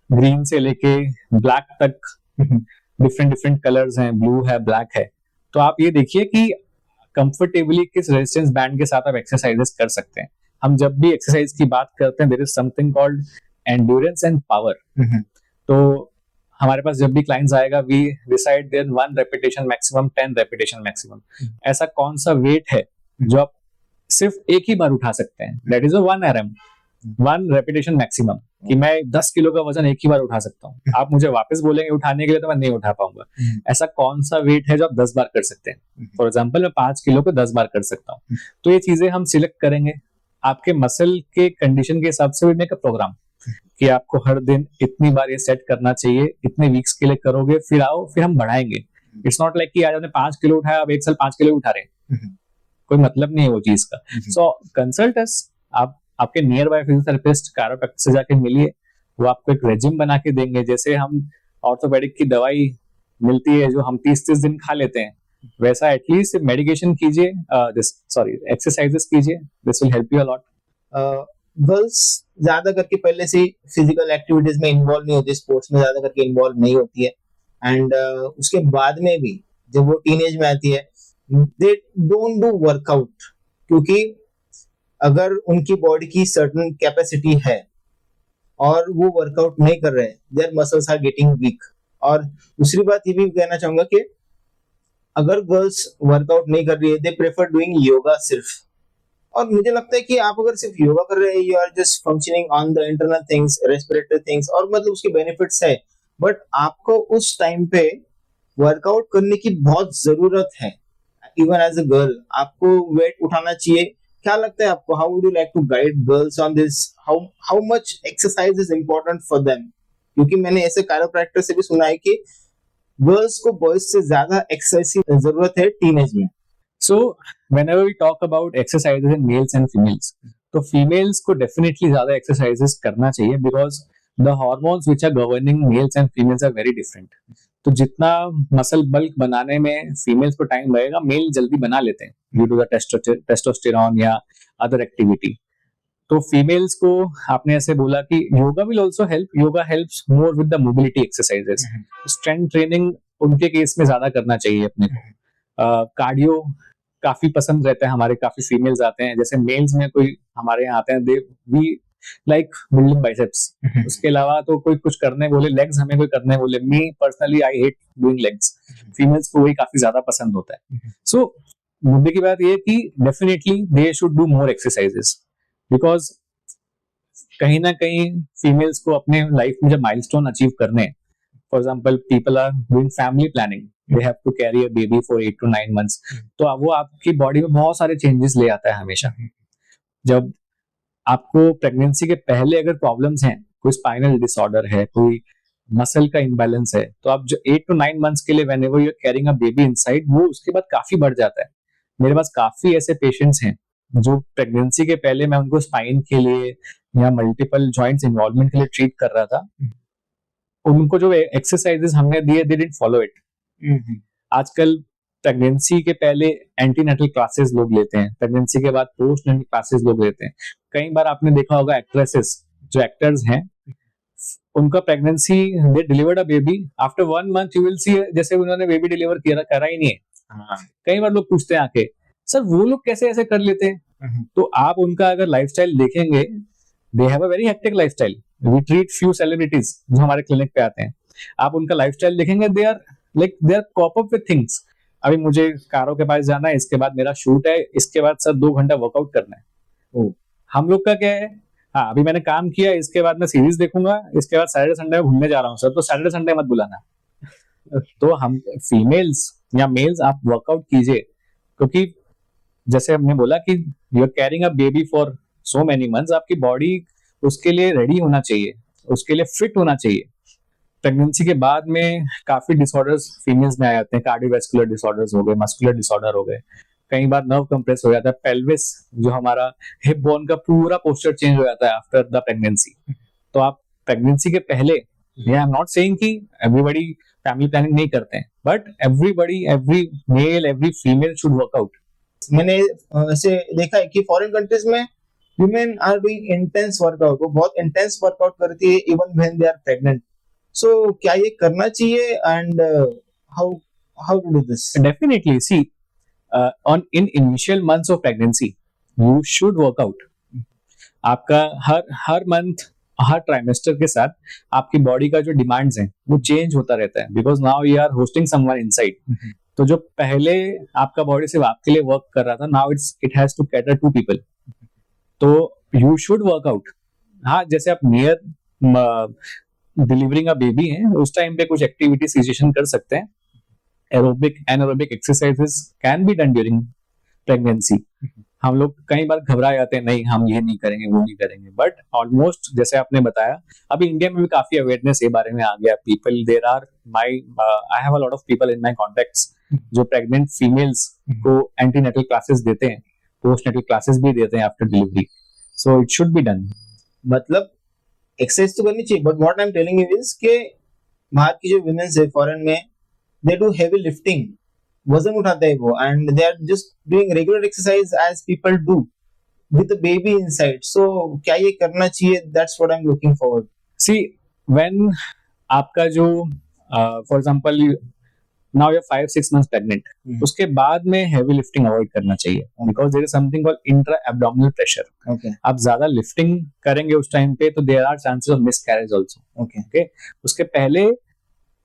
green से लेके black तक different different colours हैं, blue है, black है. तो आप ये देखिए कि कंफर्टेबली किस रेजिस्टेंस बैंड के साथ आप एक्सरसाइजेस कर सकते हैं. हम जब भी एक्सरसाइज की बात करते हैं there is something called endurance and power. तो हमारे पास जब भी क्लाइंट्स आएगा we decide then 1 repetition maximum, 10 repetition maximum. ऐसा कौन सा वेट है जो आप सिर्फ एक ही बार उठा सकते हैं, that is a 1 RM, 1 repetition maximum, कि मैं 10 किलो का वजन एक ही बार उठा सकता हूँ. आप मुझे वापस बोलेंगे उठाने के लिए तो मैं नहीं उठा पाऊंगा. ऐसा कौन सा वेट है जो आप 10 बार कर सकते हैं. फॉर एग्जाम्पल मैं 5 किलो को 10 बार कर सकता हूँ. तो ये चीजें हम सिलेक्ट करेंगे. आपके मसल के कंडीशन के हिसाब से वी मेक अ प्रोग्राम कि आपको हर दिन इतनी बार ये सेट करना चाहिए, इतने वीक्स के लिए करोगे, फिर आओ, फिर हम बढ़ाएंगे. इट्स नॉट लाइक कि आज आपने 5 किलो उठाया, अब एक साल 5 किलो उठा रहे हैं, कोई मतलब नहीं है वो चीज का. सो कंसल्ट अस. आप आपके नियर बाय फिजियोथेरेपिस्ट, कैरोप्रैक्टर से जाके मिलिए, वो आपको एक रेजिम बना के देंगे. जैसे हम ऑर्थोपेडिक की दवाई मिलती है जो हम 30-30 दिन खा लेते हैं, वैसा एटलीस्ट मेडिकेशन कीजिए, एक्सरसाइजेस कीजिए. This will help you a lot. Girls ज्यादा करके पहले से फिजिकल एक्टिविटीज में इन्वॉल्व नहीं होती, स्पोर्ट्स में ज्यादा करके इन्वॉल्व नहीं होती है. एंड उसके बाद में भी जब वो टीनेज में आती है दे डोंट डू वर्कआउट, क्योंकि अगर उनकी बॉडी की सर्टेन कैपेसिटी है और वो वर्कआउट नहीं कर रहे हैं, their muscles are getting weak. और दूसरी बात ये भी कहना चाहूंगा कि अगर गर्ल्स वर्कआउट नहीं कर रही है, दे प्रेफर डूइंग योगा सिर्फ. और मुझे लगता है कि आप अगर सिर्फ योगा कर रहे हैं, you are just functioning on the internal things, respiratory things, और मतलब उसके बेनिफिट्स है, बट आपको उस टाइम पे वर्कआउट करने की बहुत जरूरत है. इवन एज अ गर्ल आपको वेट उठाना चाहिए. क्या लगता है आपको, how would you like to guide girls on this, how much exercise is important for them? क्योंकि मैंने ऐसे कायरोप्रैक्टर से भी सुना है कि गर्ल्स को बॉयज से ज्यादा एक्सरसाइज की जरूरत है टीनेज में. So whenever we talk about exercises in males and females, तो females को definitely ज्यादा exercises करना चाहिए because the hormones which are governing males and females are very different. तो जितना मसल बल्क बनाने में females को टाइम लगेगा, मेल जल्दी बना लेते हैं due to the testosterone या other activity. तो females को आपने ऐसे बोला कि yoga will also help. Yoga helps more with the mobility exercises. Strength training उनके केस में ज्यादा करना चाहिए अपने को. कार्डियो काफी पसंद रहता है हमारे, काफी फीमेल्स आते हैं. जैसे मेल्स में कोई हमारे यहाँ आते हैं, दे वी लाइक बिल्डिंग बाइसेप्स. उसके अलावा तो कोई कुछ करने बोले, लेग्स हमें कोई करने बोले, me personally I hate doing legs. Females को वही काफी ज्यादा पसंद होता है. सो मुद्दे की बात ये है कि definitely they should do more exercises, because कहीं ना कहीं फीमेल्स को अपने लाइफ में जब माइलस्टोन अचीव करने हैं, for example people are doing family planning, they have to carry a baby for 8 to 9 months. तो वो आपकी बॉडी में बहुत सारे चेंजेस ले आता है हमेशा. जब आपको प्रेगनेंसी के पहले अगर प्रॉब्लम्स हैं, कोई स्पाइनल डिसऑर्डर है, कोई मसल का इम्बैलेंस है, तो आप जो 8 to 9 months के लिए whenever you are carrying a baby inside, वो उसके बाद काफी बढ़ जाता है. मेरे पास काफी ऐसे पेशेंट्स हैं जो प्रेगनेंसी के पहले मैं उनको स्पाइन के लिए या मल्टीपल जॉइंट्स इन्वॉल्वमेंट के लिए ट्रीट कर रहा था. उनको जो एक्सरसाइजेस हमने दिए, दे डिडंट फॉलो इट. आजकल प्रेगनेंसी के पहले एंटीनेटल क्लासेस लोग लेते हैं, प्रेगनेंसी के बाद पोस्ट नेटल क्लासेस लोग लेते हैं. कई बार आपने देखा होगा एक्ट्रेसेस जो एक्टर्स हैं, उनका pregnancy, they delivered a baby, after 1 month you will see जैसे उन्होंने बेबी डिलीवर करा ही नहीं है. कई बार लोग पूछते हैं आके, सर वो लोग कैसे ऐसे कर लेते हैं? तो आप उनका अगर लाइफस्टाइल देखेंगे, they have a very hectic lifestyle. We treat few celebrities जो हमारे क्लिनिक पे आते हैं. आप उनका लाइफस्टाइल देखेंगे, they are cope up with things. अभी मुझे कारों के पास जाना है, इसके बाद मेरा शूट है, इसके बाद सर 2 घंटा वर्कआउट करना है. हम लोग का क्या है, हाँ अभी मैंने काम किया, इसके बाद मैं सीरीज देखूंगा, इसके बाद सैटरडे संडे में घूमने जा रहा हूँ सर, तो सैटरडे संडे मत बुलाना. तो हम फीमेल्स या मेल्स आप वर्कआउट कीजिए, क्योंकि जैसे हमने बोला कि you are carrying a baby for so many months. आपकी बॉडी उसके लिए रेडी होना चाहिए, उसके लिए फिट होना चाहिए. प्रेगनेंसी के बाद में काफी डिसऑर्डर्स फीमेल्स में आ जाते हैं. कार्डियोवैस्कुलर डिसऑर्डर्स हो गए, मस्कुलर डिसऑर्डर हो गए. कई बार नर्व कंप्रेस हो जाता है, पेल्विस जो हमारा हिप बोन का पूरा पोस्चर चेंज हो जाता है आफ्टर द प्रेगनेंसी। तो आप प्रेगनेंसी के पहले, आई एम नॉट सेइंग कि एवरीबॉडी फैमिली प्लानिंग नहीं करते हैं, but everybody, every male, every female should work out. मैंने ऐसे देखा है कि फॉरेन कंट्रीज में women are doing intense workout, वो बहुत intense workout करती है even when they are pregnant. So क्या ये करना चाहिए and how to do this? Definitely, see, on in initial months of pregnancy, you should work out. आपका हर मंथ, हर trimester के साथ आपकी बॉडी का जो डिमांड्स हैं वो चेंज होता रहता है, because now you are hosting someone inside. तो जो पहले आपका बॉडी सिर्फ आपके लिए वर्क कर रहा था, now it has to cater to people. तो यू शुड वर्क आउट। हाँ, जैसे आप नियर डिलीवरिंग अ बेबी हैं, उस टाइम पे कुछ एक्टिविटी सजेशन कर सकते हैं। Aerobic, anaerobic exercises can be done during pregnancy. हम लोग कई बार घबरा जाते हैं, नहीं हम ये नहीं करेंगे, वो नहीं करेंगे, बट ऑलमोस्ट जैसे आपने बताया, अभी इंडिया में भी काफी अवेयरनेस ये बारे में आ गया। People, there are I have a lot of people in my contacts जो प्रेग्नेंट फीमेल्स को एंटीनेटल क्लासेस देते हैं, पोस्टनेटल क्लासेस भी देते हैं after delivery. So it should be done. मतलब एक्सरसाइज तो करनी चाहिए, but what I am telling you is के बाहर की जो वुमेन्स है फॉरेन में, दे डू हेवी लिफ्टिंग, वजन उठाते हैं वो, and they are just doing regular exercise as people do with a baby inside. So क्या ये करना चाहिए? That's what I am looking forward. See, when आपका जो for example now you are 5-6 months pregnant, उसके बाद में हेवी लिफ्टिंग अवॉइड करना चाहिए, because there is something called intra abdominal pressure. आप ज्यादा लिफ्टिंग करेंगे उस टाइम पे तो there are chances of miscarriage also. Okay, उसके पहले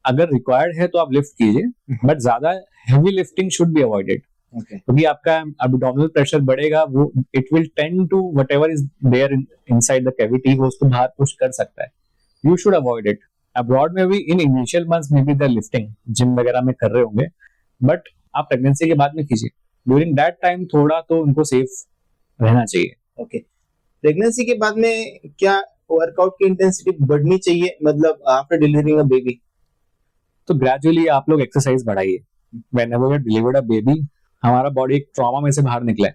अगर रिक्वायर्ड है तो आप लिफ्ट कीजिए, बट ज्यादा heavy lifting should be avoided, क्योंकि आपका एब्डोमिनल प्रेशर बढ़ेगा, वो it will tend to whatever is there inside the cavity, वो उसको बाहर पुश कर सकता है। You should avoid it. Abroad में भी इन इनिशियल मंथ्स में भी द लिफ्टिंग जिम वगैरह में कर रहे होंगे, बट आप प्रेगनेंसी के बाद में कीजिए। ड्यूरिंग दैट टाइम थोड़ा तो उनको सेफ रहना चाहिए। ओके, प्रेगनेंसी के बाद में क्या वर्कआउट की इंटेंसिटी बढ़नी चाहिए, मतलब आफ्टर डिलीवरिंग अ बेबी? तो ग्रेजुअली आप लोग एक्सरसाइज बढ़ाइए। Whenever you delivered a baby, हमारा बॉडी एक ट्रॉमा में से बाहर निकला है,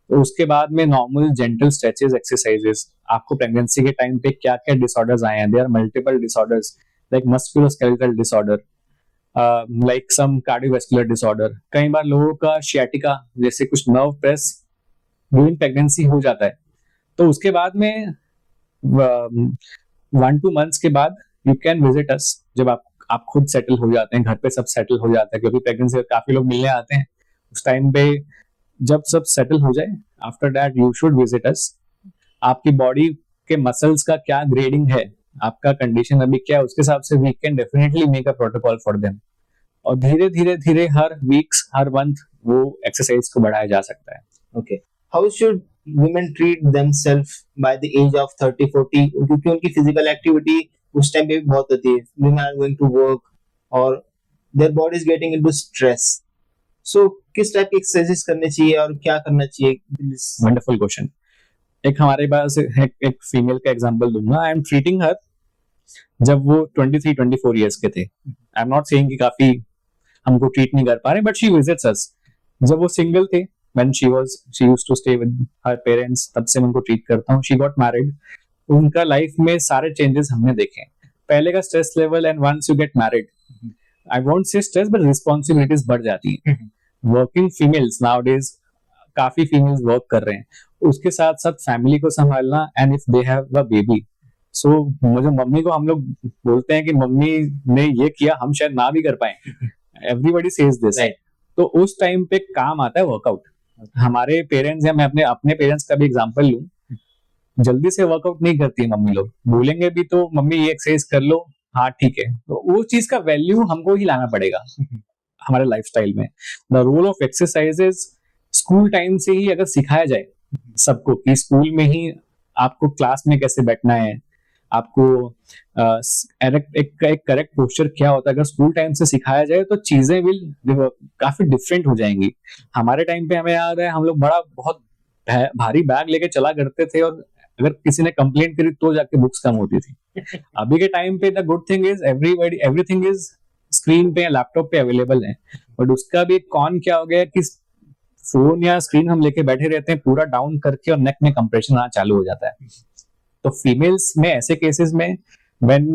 तो उसके बाद में नॉर्मल जेंटल स्ट्रेचेस, एक्सरसाइजेस। आपको प्रेगनेंसी के टाइम पे क्या क्या डिसऑर्डर्स आए हैं, there are multiple disorders like musculoskeletal disorder, like some cardiovascular disorder. कई बार लोगों का शियाटिका जैसे कुछ नर्व प्रेस ड्यूरिंग प्रेगनेंसी हो जाता है, तो उसके बाद में 1-2 months के बाद यू कैन विजिट अस। जब आप खुद सेटल हो जाते हैं, घर पे सब सेटल हो जाता है, क्योंकि प्रेगनेंसी में काफी लोग मिलने आते हैं, उस टाइम पे जब सब सेटल हो जाए, after that you should visit us. आपकी बॉडी के मसल्स का क्या ग्रेडिंग है, आपका कंडीशन अभी क्या है, उसके हिसाब से we can definitely make a protocol for them, और धीरे धीरे धीरे हर वीक्स, हर मंथ वो एक्सरसाइज को बढ़ाया जा सकता है। Okay, how should women treat themselves by the age of 30-40, क्योंकि उनकी फिजिकल एक्टिविटी उस टाइम पे भी बहुत होती है, women are going to work और their body is getting into stress. So किस टाइप की एक्सरसाइजेस करनी चाहिए और क्या करना चाहिए? Wonderful question. एक हमारे पास एक फीमेल का एग्जांपल दूंगा। आई एम ट्रीटिंग हर जब वो 23-24 इयर्स के थे। आई एम नॉट सेइंग कि काफी हमको ट्रीट नहीं कर पा रहे, बट शी विजिट्स अस। जब वो सिंगल थे, when she used to stay with her parents, तब से मैं उनको ट्रीट करता हूँ। she got married, उनका लाइफ में सारे चेंजेस हमने देखे। पहले का stress level, and once you get married, I won't say stress, but responsibilities बढ़ जाती है। वर्किंग फीमेल्स nowadays, काफी फीमेल्स वर्क कर रहे हैं, उसके साथ साथ फैमिली को संभालना, and if they have a baby, so मुझे मम्मी को हम लोग बोलते हैं कि मम्मी ने ये किया, हम शायद ना भी कर पाए। Everybody says this. तो उस टाइम पे काम आता है वर्कआउट। हमारे पेरेंट्स, या मैं अपने पेरेंट्स का भी एग्जांपल लूं, जल्दी से वर्कआउट नहीं करती मम्मी लोग, बोलेंगे भी तो मम्मी ये एक्सरसाइज कर लो, हाँ ठीक है। तो वो चीज का वैल्यू हमको ही लाना पड़ेगा हमारे लाइफस्टाइल में। The role of exercises school time से ही अगर सिखाया जाए सबको, कि स्कूल में ही आपको क्लास में कैसे बैठना है, आपको एक करेक्ट पोस्चर क्या होता है, अगर स्कूल टाइम से सिखाया जाए तो चीजें विल काफी डिफरेंट हो जाएंगी। हमारे टाइम पे हमें याद है, हम लोग बहुत भारी बैग लेके चला करते थे, और अगर किसी ने कंप्लेंट करी तो जाके बुक्स कम होती थी। अभी के टाइम पे the good thing is everything is screen पे, लैपटॉप पे अवेलेबल है, बट उसका भी कॉन क्या हो गया कि फोन या स्क्रीन हम लेके बैठे रहते हैं पूरा डाउन करके और नेक में कंप्रेशन आना चालू हो जाता है। तो फीमेल्स में ऐसे केसेस में व्हेन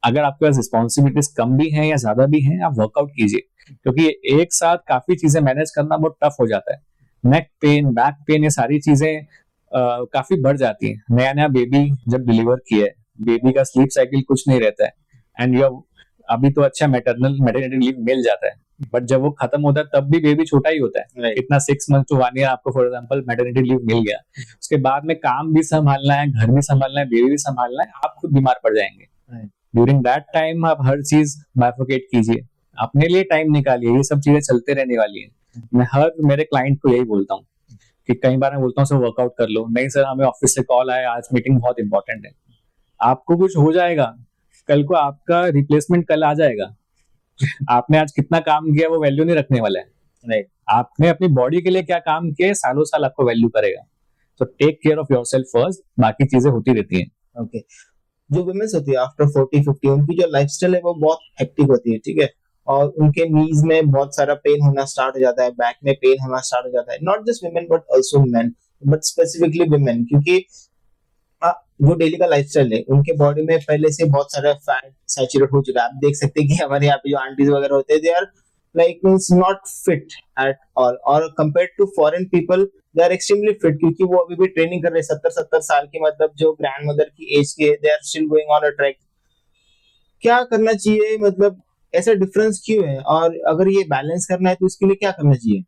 अगर आपके पास रिस्पॉन्सिबिलिटीज कम भी हैं या ज्यादा भी हैं, आप वर्कआउट कीजिए, क्योंकि एक साथ काफी चीजें मैनेज करना बहुत टफ हो जाता है। नेक पेन, बैक पेन, ये सारी चीजें काफी बढ़ जाती हैं। नया नया बेबी जब डिलीवर किया है, बेबी का स्लीप साइकिल कुछ नहीं रहता है, एंड यू अभी तो अच्छा मैटरनिटी लीव मिल जाता है, बट जब वो खत्म होता है तब भी बेबी छोटा ही होता है। Right. इतना 6 मंथ टू 1 ईयर आपको फॉर एग्जांपल मैटरनिटी लीव मिल गया, उसके बाद में काम भी संभालना है, घर भी संभालना है, बेबी भी संभालना है, आप खुद बीमार पड़ जाएंगे। Right. ड्यूरिंग दैट टाइम आप हर चीज बाइफोकेट कीजिए, अपने लिए टाइम निकालिए, ये सब चीजें चलते रहने वाली है। मैं हर मेरे क्लाइंट को यही बोलता हूँ कि कई बार मैं बोलता हूँ सर वर्कआउट कर लो, नहीं सर हमें ऑफिस से कॉल आया, आज मीटिंग बहुत इंपॉर्टेंट है। आपको कुछ हो जाएगा, कल को आपका रिप्लेसमेंट कल आ जाएगा। आपने आज कितना काम किया वो वैल्यू नहीं रखने वाला है। राइट, आपने अपनी बॉडी के लिए क्या काम किया, सालों साल आपको वैल्यू करेगा। तो take care of yourself first, बाकी चीजें होती रहती हैं। ओके। जो वुमेन्स होती है आफ्टर 40-50, उनकी जो लाइफस्टाइल है वो बहुत हेक्टिक होती है, ठीक है, और उनके नीज में बहुत सारा पेन होना स्टार्ट हो जाता है, बैक में पेन होना स्टार्ट हो जाता है। Not just women but also main, but specifically women, क्योंकि जो डेली का लाइफस्टाइल है, उनके बॉडी में पहले से बहुत सारा फैट सैचुरेट हो चुका है। आप देख सकते हैं कि हमारे यहाँ पे जो आंटीज वगैरह होते हैं, they are like means not fit at all, और compared to foreign people they are extremely fit, क्योंकि वो अभी भी ट्रेनिंग कर रहे हैं। 70-70 साल के, मतलब जो ग्रैंड मदर की एज के, they are still going on a track. क्या करना चाहिए, मतलब ऐसा डिफरेंस क्यों है, और अगर ये बैलेंस करना है तो इसके लिए क्या करना चाहिए?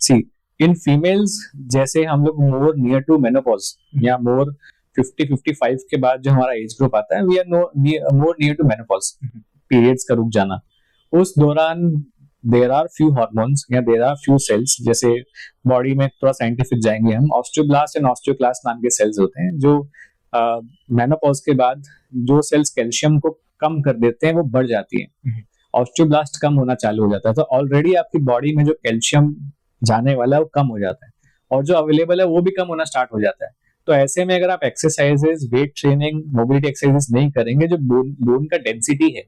सी इन फीमेल्स, जैसे हम लोग मोर नियर टू मेनोपॉज या मोर 50-55 के बाद जो हमारा एज ग्रुप आता है, we are more near to menopause, periods का रुक जाना। उस दौरान देयर आर फ्यू हार्मोन्स या देयर आर फ्यू सेल्स, जैसे बॉडी में थोड़ा साइंटिफिक जाएंगे हम, ऑस्टियोब्लास्ट एंड ऑस्टियोक्लास्ट नाम के सेल्स होते हैं, जो मेनोपॉज के बाद जो सेल्स कैल्शियम को कम कर देते हैं वो बढ़ जाती है। ऑस्टियोब्लास्ट कम होना चालू हो जाता है, तो ऑलरेडी आपकी बॉडी में जो कैल्शियम जाने वाला है वो कम हो जाता है, और जो अवेलेबल है वो भी कम होना स्टार्ट हो जाता है। तो ऐसे में अगर आप exercises, weight training, mobility exercises नहीं करेंगे, जो बोन का डेंसिटी है,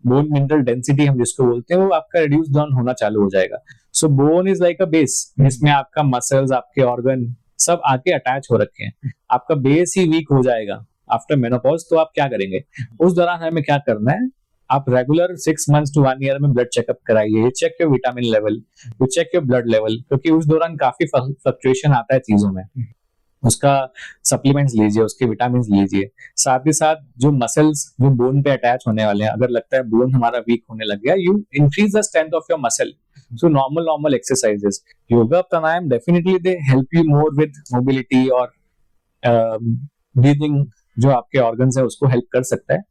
बोन मिनरल डेंसिटी हम जिसको बोलते हैं, वो आपका रिड्यूस डाउन होना चालू हो जाएगा। So bone is like a base, जिसमें आपका मसल्स, आपके ऑर्गन सब आके अटैच हो रखे हैं। आपका बेस ही वीक हो जाएगा आफ्टर मेनोपॉज। तो आप क्या करेंगे उस दौरान? हमें क्या करना है, आप रेगुलर 6 मंथ्स टू 1 ईयर में ब्लड चेकअप कराइए, check your vitamin level, you check your blood level, क्योंकि उस दौरान काफी फ्लक्चुएशन आता है चीजों में। उसका सप्लीमेंट्स लीजिए, उसके विटामिन लीजिए। साथ ही साथ जो मसल्स जो बोन पे अटैच होने वाले हैं, अगर लगता है बोन हमारा वीक होने लग गया, you increase the strength of your muscle. So normal exercises, yoga, pranayama, definitely they help you more with mobility और ब्रीदिंग, जो आपके ऑर्गन्स है उसको हेल्प कर सकता है।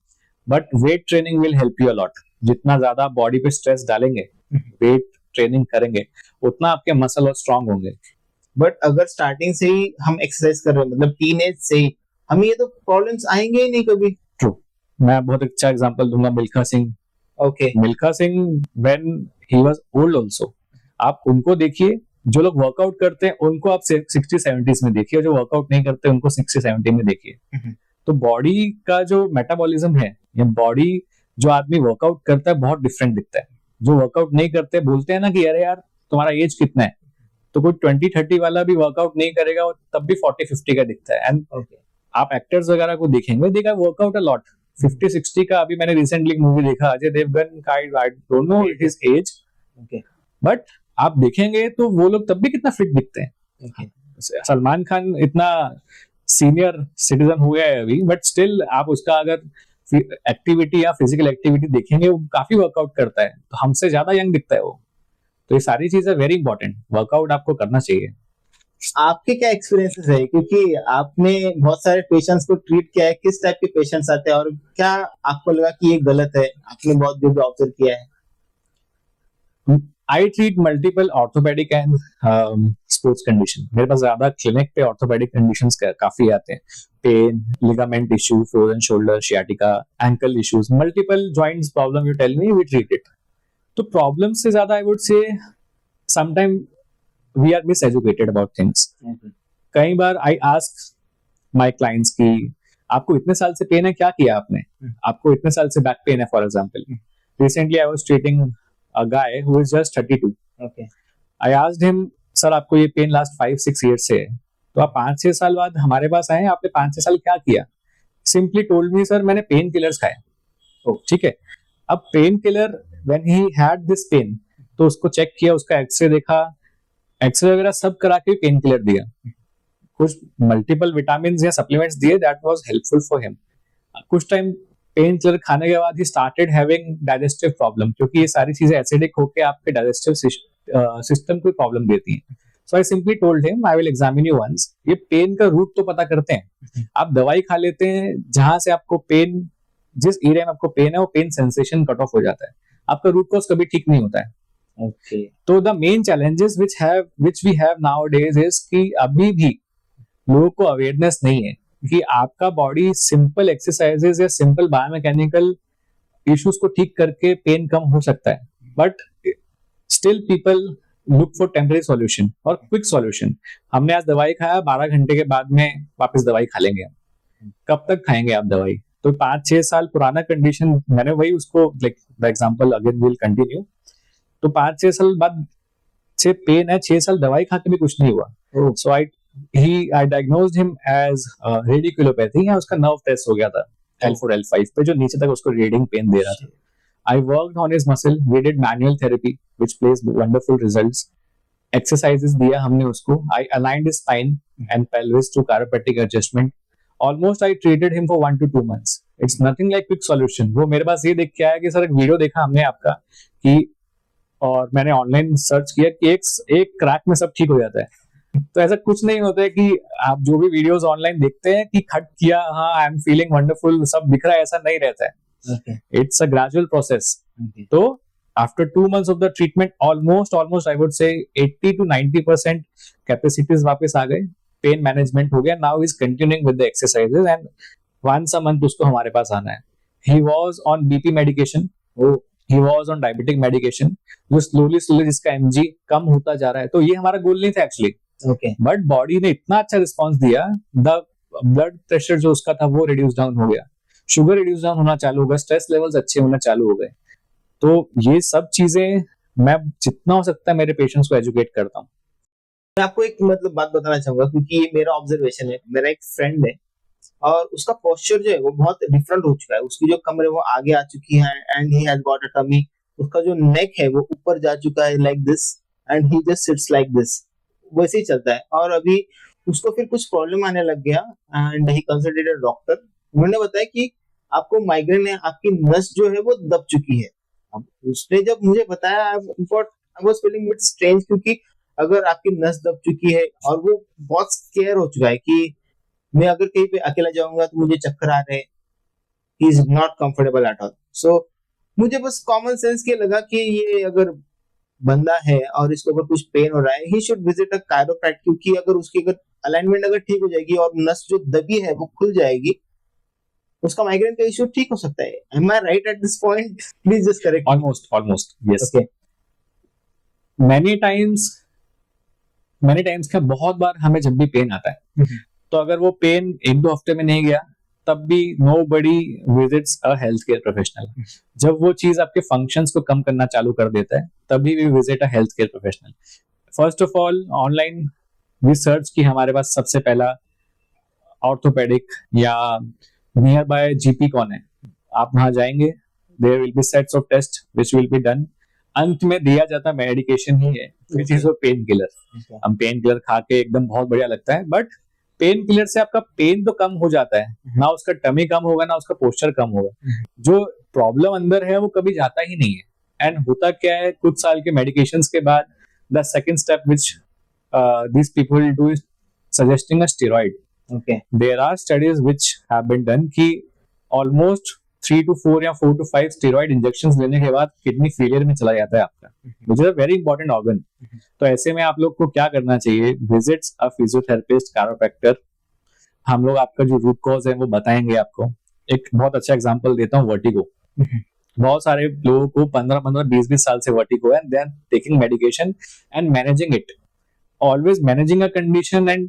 But weight training will help you a lot. जितना ज्यादा बॉडी पे स्ट्रेस डालेंगे, वेट ट्रेनिंग करेंगे, उतना आपके मसल और स्ट्रांग होंगे। बट अगर स्टार्टिंग से ही हम एक्सरसाइज कर रहे हैं, मतलब टीनेज से ही, हमें ये तो प्रॉब्लम्स आएंगे ही नहीं कभी। ट्रू। मैं बहुत अच्छा एग्जांपल दूंगा, Milkha Singh. Okay, Milkha Singh when he was old also, आप उनको देखिए, जो लोग वर्कआउट करते हैं उनको आप 60-70s में देखिए, जो वर्कआउट नहीं करते उनको 60-70 में देखिए। तो बॉडी का जो मेटाबॉलिज्म है, या बॉडी जो आदमी वर्कआउट करता है, बहुत डिफरेंट दिखता है। जो वर्कआउट नहीं करते बोलते हैं ना कि अरे यार तुम्हारा एज कितना है, तो कोई 20-30 वाला भी वर्कआउट नहीं करेगा और तब भी 40-50 का दिखता है। एंड आप एक्टर्स वगैरह को देखेंगे, दे का वर्कआउट अ लॉट। 50-60 का, अभी मैंने रिसेंटली मूवी देखा अजय देवगन का, I don't know his age, but आप देखेंगे तो वो लोग तब भी कितना फिट दिखते हैं। सलमान खान इतना सीनियर सिटीजन हो गया है अभी, बट स्टिल आप उसका अगर एक्टिविटी या फिजिकल एक्टिविटी देखेंगे, वो काफी वर्कआउट करता है, तो हमसे ज्यादा यंग दिखता है वो। तो ये सारी चीजें वेरी इंपॉर्टेंट, वर्कआउट आपको करना चाहिए। आपके क्या एक्सपीरियंसेस है, क्योंकि आपने बहुत सारे पेशेंट्स को ट्रीट किया है, किस टाइप के पेशेंट्स आते हैं, और क्या आपको लगा कि ये गलत है? आपने बहुत जो ऑब्जर्व किया है। I treat multiple orthopaedic and sports condition. मेरे पास ज्यादा क्लिनिक पे ऑर्थोपेडिक कंडीशंस काफी आते हैं, pain, ligament issue, frozen shoulder, sciatica, ankle issues, multiple joints problem, you tell me, we treat it. तो प्रॉब्लम से ज्यादा I would say sometime we are miseducated about things. कई बार I ask my clients की आपको इतने साल से पेन है, क्या किया आपने? आपको इतने साल से बैक पेन है, for example. Recently I was treating a guy who is just 32. Okay. I asked him, sir आपको ये पेन लास्ट 5-6 ईयर्स से है, तो आप 5-6 साल बाद हमारे पास आए, आपने 5-6 साल क्या किया? सिंपली टोल्ड मी, सर मैंने पेन किलर्स खाए। ठीक है, अब pain killer when he had this pain, तो उसको चेक किया, उसका एक्सरे देखा, एक्सरे वगैरह सब करा के पेन किलर दिया, कुछ मल्टीपल विटामिन या सप्लीमेंट्स दिए, that was helpful for him. कुछ टाइम पेन किलर खाने के बाद he started having digestive problem, क्योंकि ये सारी चीजें एसिडिक होकर आपके डाइजेस्टिव सिस्टम को प्रॉब्लम देती हैं। So I simply told him, I will examine you once. ये पेन का रूट तो पता करते हैं, आप दवाई खा लेते हैं जहां से आपको पेन, जिस एरिया में आपको पेन है वो पेन सेंसेशन कट ऑफ हो जाता है, आपका रूट कॉज कभी ठीक नहीं होता है। ओके, तो the main challenges which we have nowadays is कि अभी भी लोगों को अवेयरनेस नहीं है कि आपका बॉडी सिंपल एक्सरसाइजेस या सिंपल बायोमैकेनिकल इश्यूज को ठीक करके पेन कम हो सकता है, but still people look for temporary solution और क्विक सॉल्यूशन। हमने आज दवाई खाया, 12 घंटे के बाद में वापस दवाई खा लेंगे हम। कब तक खाएंगे आप दवाई? तो 5-6 साल पुराना कंडीशन, मैंने वही उसको like the example again will continue. तो 5-6 साल बाद से पेन है, 6 साल दवाई खा के भी कुछ नहीं हुआ। सो आई डायग्नोज्ड हिम एज रेडिकुलोपैथी, या उसका नर्व टेस्ट हो गया था L4 L5 पे, जो नीचे तक उसको रीडिंग पेन दे रहा था। I worked on his muscle. We did manual therapy, which plays wonderful results. Exercises दिया हमने उसको. I aligned his spine and pelvis to chiropractic adjustment. Almost I treated him for 1 to 2 months. It's nothing like quick solution. वो मेरे पास ये देख के आया कि सर एक वीडियो देखा हमने आपका कि, और मैंने ऑनलाइन सर्च किया कि एक क्रैक में सब ठीक हो जाता है। तो ऐसा कुछ नहीं होता है कि आप जो भी वीडियोस ऑनलाइन देखते हैं कि खट किया, हाँ आई एम फीलिंग वंडरफुल, सब दिख रहा है, ऐसा नहीं रहता है। Okay. It's a gradual process. Okay. So after 2 months of the treatment, almost I would say 80 to 90% capacities वापस आ गए, pain management हो गया। Now he's continuing with the exercises and once a month उसको हमारे पास आना है। He was on BP medication. He was on diabetic medication, जो slowly जिसका mg कम होता जा रहा है। तो ये हमारा गोल नहीं था actually. Okay. But body ने इतना अच्छा रिस्पॉन्स दिया, the blood pressure जो उसका था वो reduce down हो गया, शुगर रिड्यूस डाउन होना चालू हो गया, स्ट्रेस लेवल्स अच्छे होना चालू हो गए। तो ये सब चीजें मैं जितना हो सकता है मेरे पेशेंट्स को एजुकेट करता हूँ। मैं आपको एक मतलब बात बताना चाहूंगा, क्योंकि ये मेरा ऑब्जर्वेशन है। मेरा एक फ्रेंड है और उसका पोस्चर जो है वो बहुत डिफरेंट हो चुका है। उसकी जो कमर है वो आगे आ चुकी है and he has got a tummy. उसका जो नेक है वो ऊपर जा चुका है like this and he just sits like this, वैसे ही चलता है। और अभी उसको फिर कुछ प्रॉब्लम आने लग गया एंड ही कंसल्टेड डॉक्टर। उन्होंने बताया कि आपको माइग्रेन है, आपकी नस जो है वो दब चुकी है। अब उसने जब मुझे बताया, I was feeling bit strange, क्योंकि अगर आपकी नस दब चुकी है और वो बहुत स्केयर हो चुका है कि मैं अगर कहीं पे अकेला जाऊंगा तो मुझे चक्कर आ रहे हैं, he is not comfortable at all. So मुझे बस कॉमन सेंस के लगा कि ये अगर बंदा है और इसको अगर कुछ पेन हो रहा है, he should visit a chiropractor, क्योंकि अगर उसकी अगर अलाइनमेंट अगर ठीक हो जाएगी और नस जो दबी है वो खुल जाएगी, उसका माइग्रेन का इश्यू ठीक हो सकता है। Am I right at this point? Please just correct me. Almost, yes. Okay. Many times क्या, बहुत बार हमें जब भी पेन आता है, तो अगर वो पेन 1-2 हफ्ते में नहीं गया, तब भी nobody visits a healthcare professional. जब वो चीज आपके फंक्शंस को कम करना चालू कर देता है, तभी we visit a healthcare professional. First of all, online research की हमारे पास सबसे पहला ऑर्थोपेडिक या नियर बाय जीपी कौन है, आप वहां जाएंगे, there will be sets of test which will be done. अंत में दिया जाता मेडिकेशन ही है, which is a pain killer. हम पेन किलर खा के एकदम बहुत बढ़िया लगता है, बट पेन किलर से आपका पेन तो कम हो जाता है, ना उसका टमी कम होगा ना उसका पोस्चर कम होगा, जो प्रॉब्लम अंदर है वो कभी जाता ही नहीं है। एंड होता क्या है, कुछ साल के मेडिकेशंस के बाद the second step which these people do is suggesting a steroid. Okay. There are studies which have been done कि almost 3 to 4 या 4 to 5 steroid injections लेने के बाद किडनी फेलियर में चला जाता है आपका, which is a very important organ. तो ऐसे में आप लोग को क्या करना चाहिए, visits a physiotherapist, chiropractor। हम लोग आपका जो रूट कॉज है वो बताएंगे आपको। एक बहुत अच्छा एग्जांपल देता हूँ, वर्टिगो। बहुत सारे लोगों को 15-15, 20-20 साल से वर्टिगो है, and they are taking medication and managing it. Always managing a condition and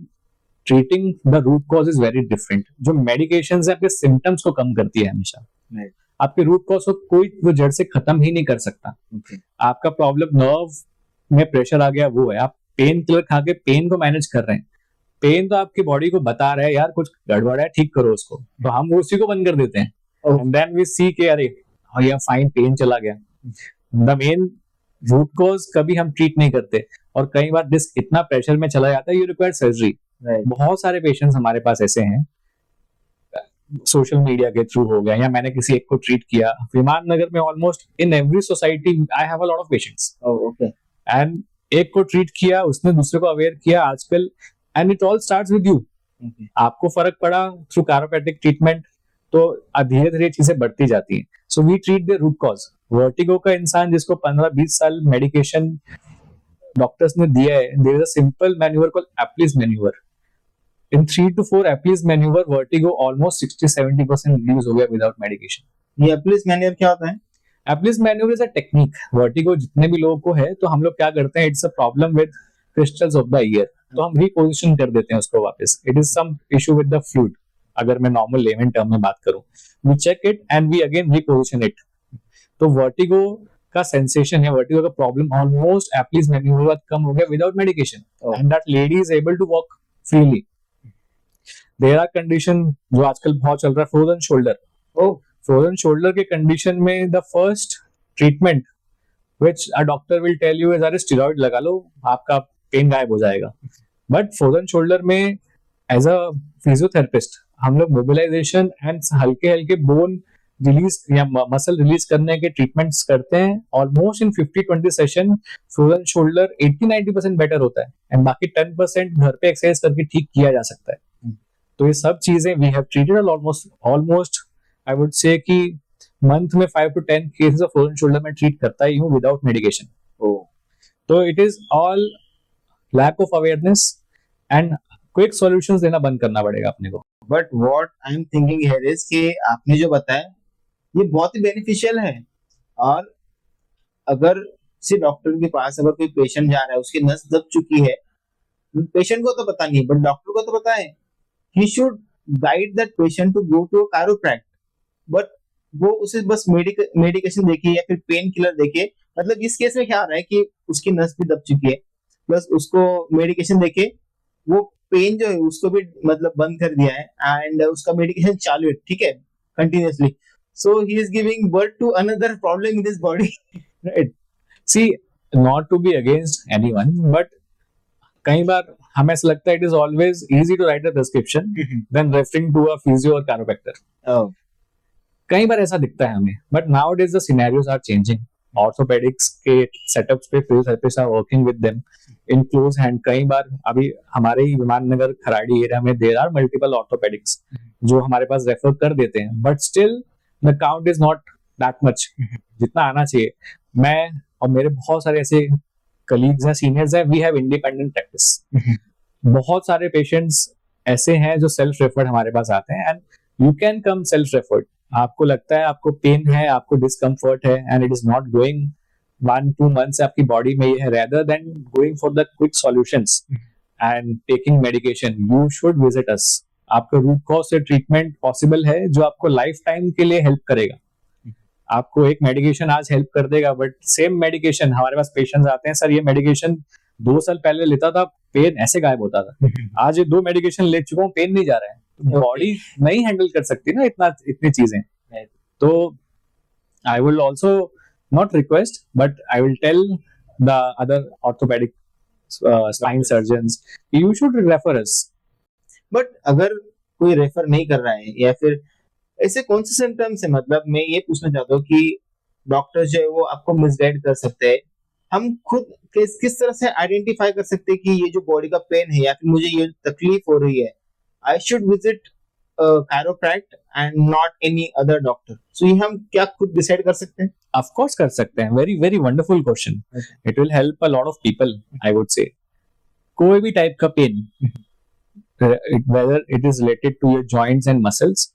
treating the root cause is very different. जो medications है आपके symptoms को कम करती है हमेशा, आपके root cause को कोई वो जड़ से खत्म ही नहीं कर सकता। Okay. आपका प्रॉब्लम नर्व में प्रेशर आ गया वो है, आप पेन किलर खा के पेन को मैनेज कर रहे हैं, पेन तो आपकी बॉडी को बता रहा है यार कुछ गड़बड़ है, ठीक करो उसको, तो हम उसी को बंद कर देते हैं एंड देन वी सी के अरे ये फाइन पेन चला गया। द मेन रूट कॉज कभी हम ट्रीट नहीं करते और कई बार डिस्क इतना प्रेशर में चला जाता है यू रिक्वायर सर्जरी। बहुत सारे पेशेंट्स हमारे पास ऐसे हैं, सोशल मीडिया के थ्रू हो गया या मैंने किसी एक को ट्रीट किया। विमान नगर में almost in every society I have a lot of patients and एक को ट्रीट किया, उसने दूसरे को अवेयर किया आजकल, and it all starts with you. आपको फर्क पड़ा थ्रू कैरोप्रैक्टिक ट्रीटमेंट, तो धीरे धीरे चीजें बढ़ती जाती हैं। So we treat the root cause. Vertigo का इंसान जिसको 15-20 साल मेडिकेशन डॉक्टर्स ने दिया है, there is a simple manoeuvre called Epley manoeuvre. In 3 to 4 Epley manoeuvre vertigo almost 60-70% reduce हो गया विदाउट मेडिकेशन। ये एप्लिस मैन्यूवर क्या होता है? Epley manoeuvre is a technique. Vertigo जितने भी लोगों को है, तो हम लोग क्या करते हैं, it's a problem with crystals of the ear, तो हम रिपोजिशन कर देते हैं उसको वापस। It is some issue with the fluid, अगर मैं नॉर्मल लेमन टर्म में बात करूं, we check it and we again reposition it. तो वर्टिगो का सेंसेशन है, वर्टिगो का प्रॉब्लम ऑलमोस्ट एप्लिस मैन्यूवर बाद कम हो गया without medication and that lady is able to walk freely. There are condition जो आजकल बहुत चल रहा है, फ्रोजन शोल्डर। फ्रोजन शोल्डर के कंडीशन में the first treatment which a doctor will tell you is अरे स्टेरॉइड लगा लो, आपका पेन गायब हो जाएगा। बट फ्रोजन शोल्डर में एज अ फिजियोथेरेपिस्ट हम लोग मोबिलाइजेशन एंड हल्के हल्के बोन रिलीज या मसल रिलीज करने के ट्रीटमेंट्स करते हैं। Almost in 50-20 session frozen shoulder 80-90% better होता है एंड बाकी 10% घर पे एक्सरसाइज करके ठीक किया जा सकता है। तो ये सब चीजें we have treated almost I would say कि मंथ में 5 to 10 cases of frozen shoulder में ट्रीट करता ही हूँ विदाउट मेडिकेशन। तो it is all lack of awareness and quick solutions देना बंद करना पड़ेगा अपने को। But what I am thinking here is कि आपने जो बताया ये बहुत ही बेनिफिशियल है, और अगर किसी डॉक्टर के पास अगर कोई पेशेंट जा रहा है, उसकी नस दब चुकी है, पेशेंट को तो पता नहीं बट डॉक्टर को तो पता है, he should guide that patient to go to chiropract. But वो उसे बस मेडिकेशन देके या फिर पेन किलर देके, मतलब इस केस में क्या हो रहा है कि उसकी नस भी दब चुकी है, प्लस उसको मेडिकेशन देके वो पेन जो है उसको भी मतलब बंद कर दिया है एंड उसका मेडिकेशन चालू है, ठीक है, continuously. So he is giving birth to another problem in this body. Right, see not to be against anyone, but कई बार हमें ऐसा लगता है it is always easy to write a prescription then referring to a physio और chiropractor. कई बार ऐसा दिखता है हमें, but now it is the scenarios are changing. Orthopaedics के सेटअप्स पे physiotherapist are working with them in close hand. कई बार अभी हमारे ही विमान नगर खराड़ी एरिया में देयर आर मल्टीपल ऑर्थोपेडिक्स जो हमारे पास रेफर कर देते हैं, but still the count is not that much जितना आना चाहिए। मैं और मेरे बहुत सारे ऐसे कलीग्स हैं, सीनियर्स हैं, वी हैव इंडिपेंडेंट प्रैक्टिस। बहुत सारे पेशेंट्स ऐसे हैं जो सेल्फ रेफर्ड हमारे पास आते हैं and you can come self referred. आपको लगता है आपको पेन है, आपको डिस्कम्फर्ट है and it is not going 1-2 months आपकी बॉडी में ये है, rather than going for the quick solutions and taking medication, you should visit us. आपका रूट कॉज से ट्रीटमेंट पॉसिबल है जो आपको लाइफ टाइम के लिए हेल्प करेगा। आपको एक मेडिकेशन आज हेल्प कर देगा, बट सेम मेडिकेशन हमारे पास पेशेंट्स आते हैं, सर ये मेडिकेशन 2 साल पहले लेता था, पेन ऐसे गायब होता था, आज ये 2 मेडिकेशन ले चुका हूँ, पेन नहीं जा रहा है। तो बॉडी नहीं हैंडल कर सकती ना इतनी चीजें। तो I will also not request, but I will tell the other orthopedic spine surgeons you should refer us. But अगर कोई रेफर नहीं कर रहा है या फिर ऐसे कौन से सिम्टम्स है, मतलब मैं ये पूछना चाहता हूँ कि डॉक्टर जो है वो आपको मिसगाइड कर सकते हैं, हम खुद किस तरह से आइडेंटिफाई कर सकते हैं कि ये जो बॉडी का पेन है या फिर मुझे ये तकलीफ हो रही है, I should visit chiropractor and not any other doctor. So ये हम क्या खुद डिसाइड कर सकते हैं? Of course कर सकते हैं। Very very wonderful question. It will help a lot of people, I would say. कोई भी टाइप का pen, whether it is related to your joints and muscles,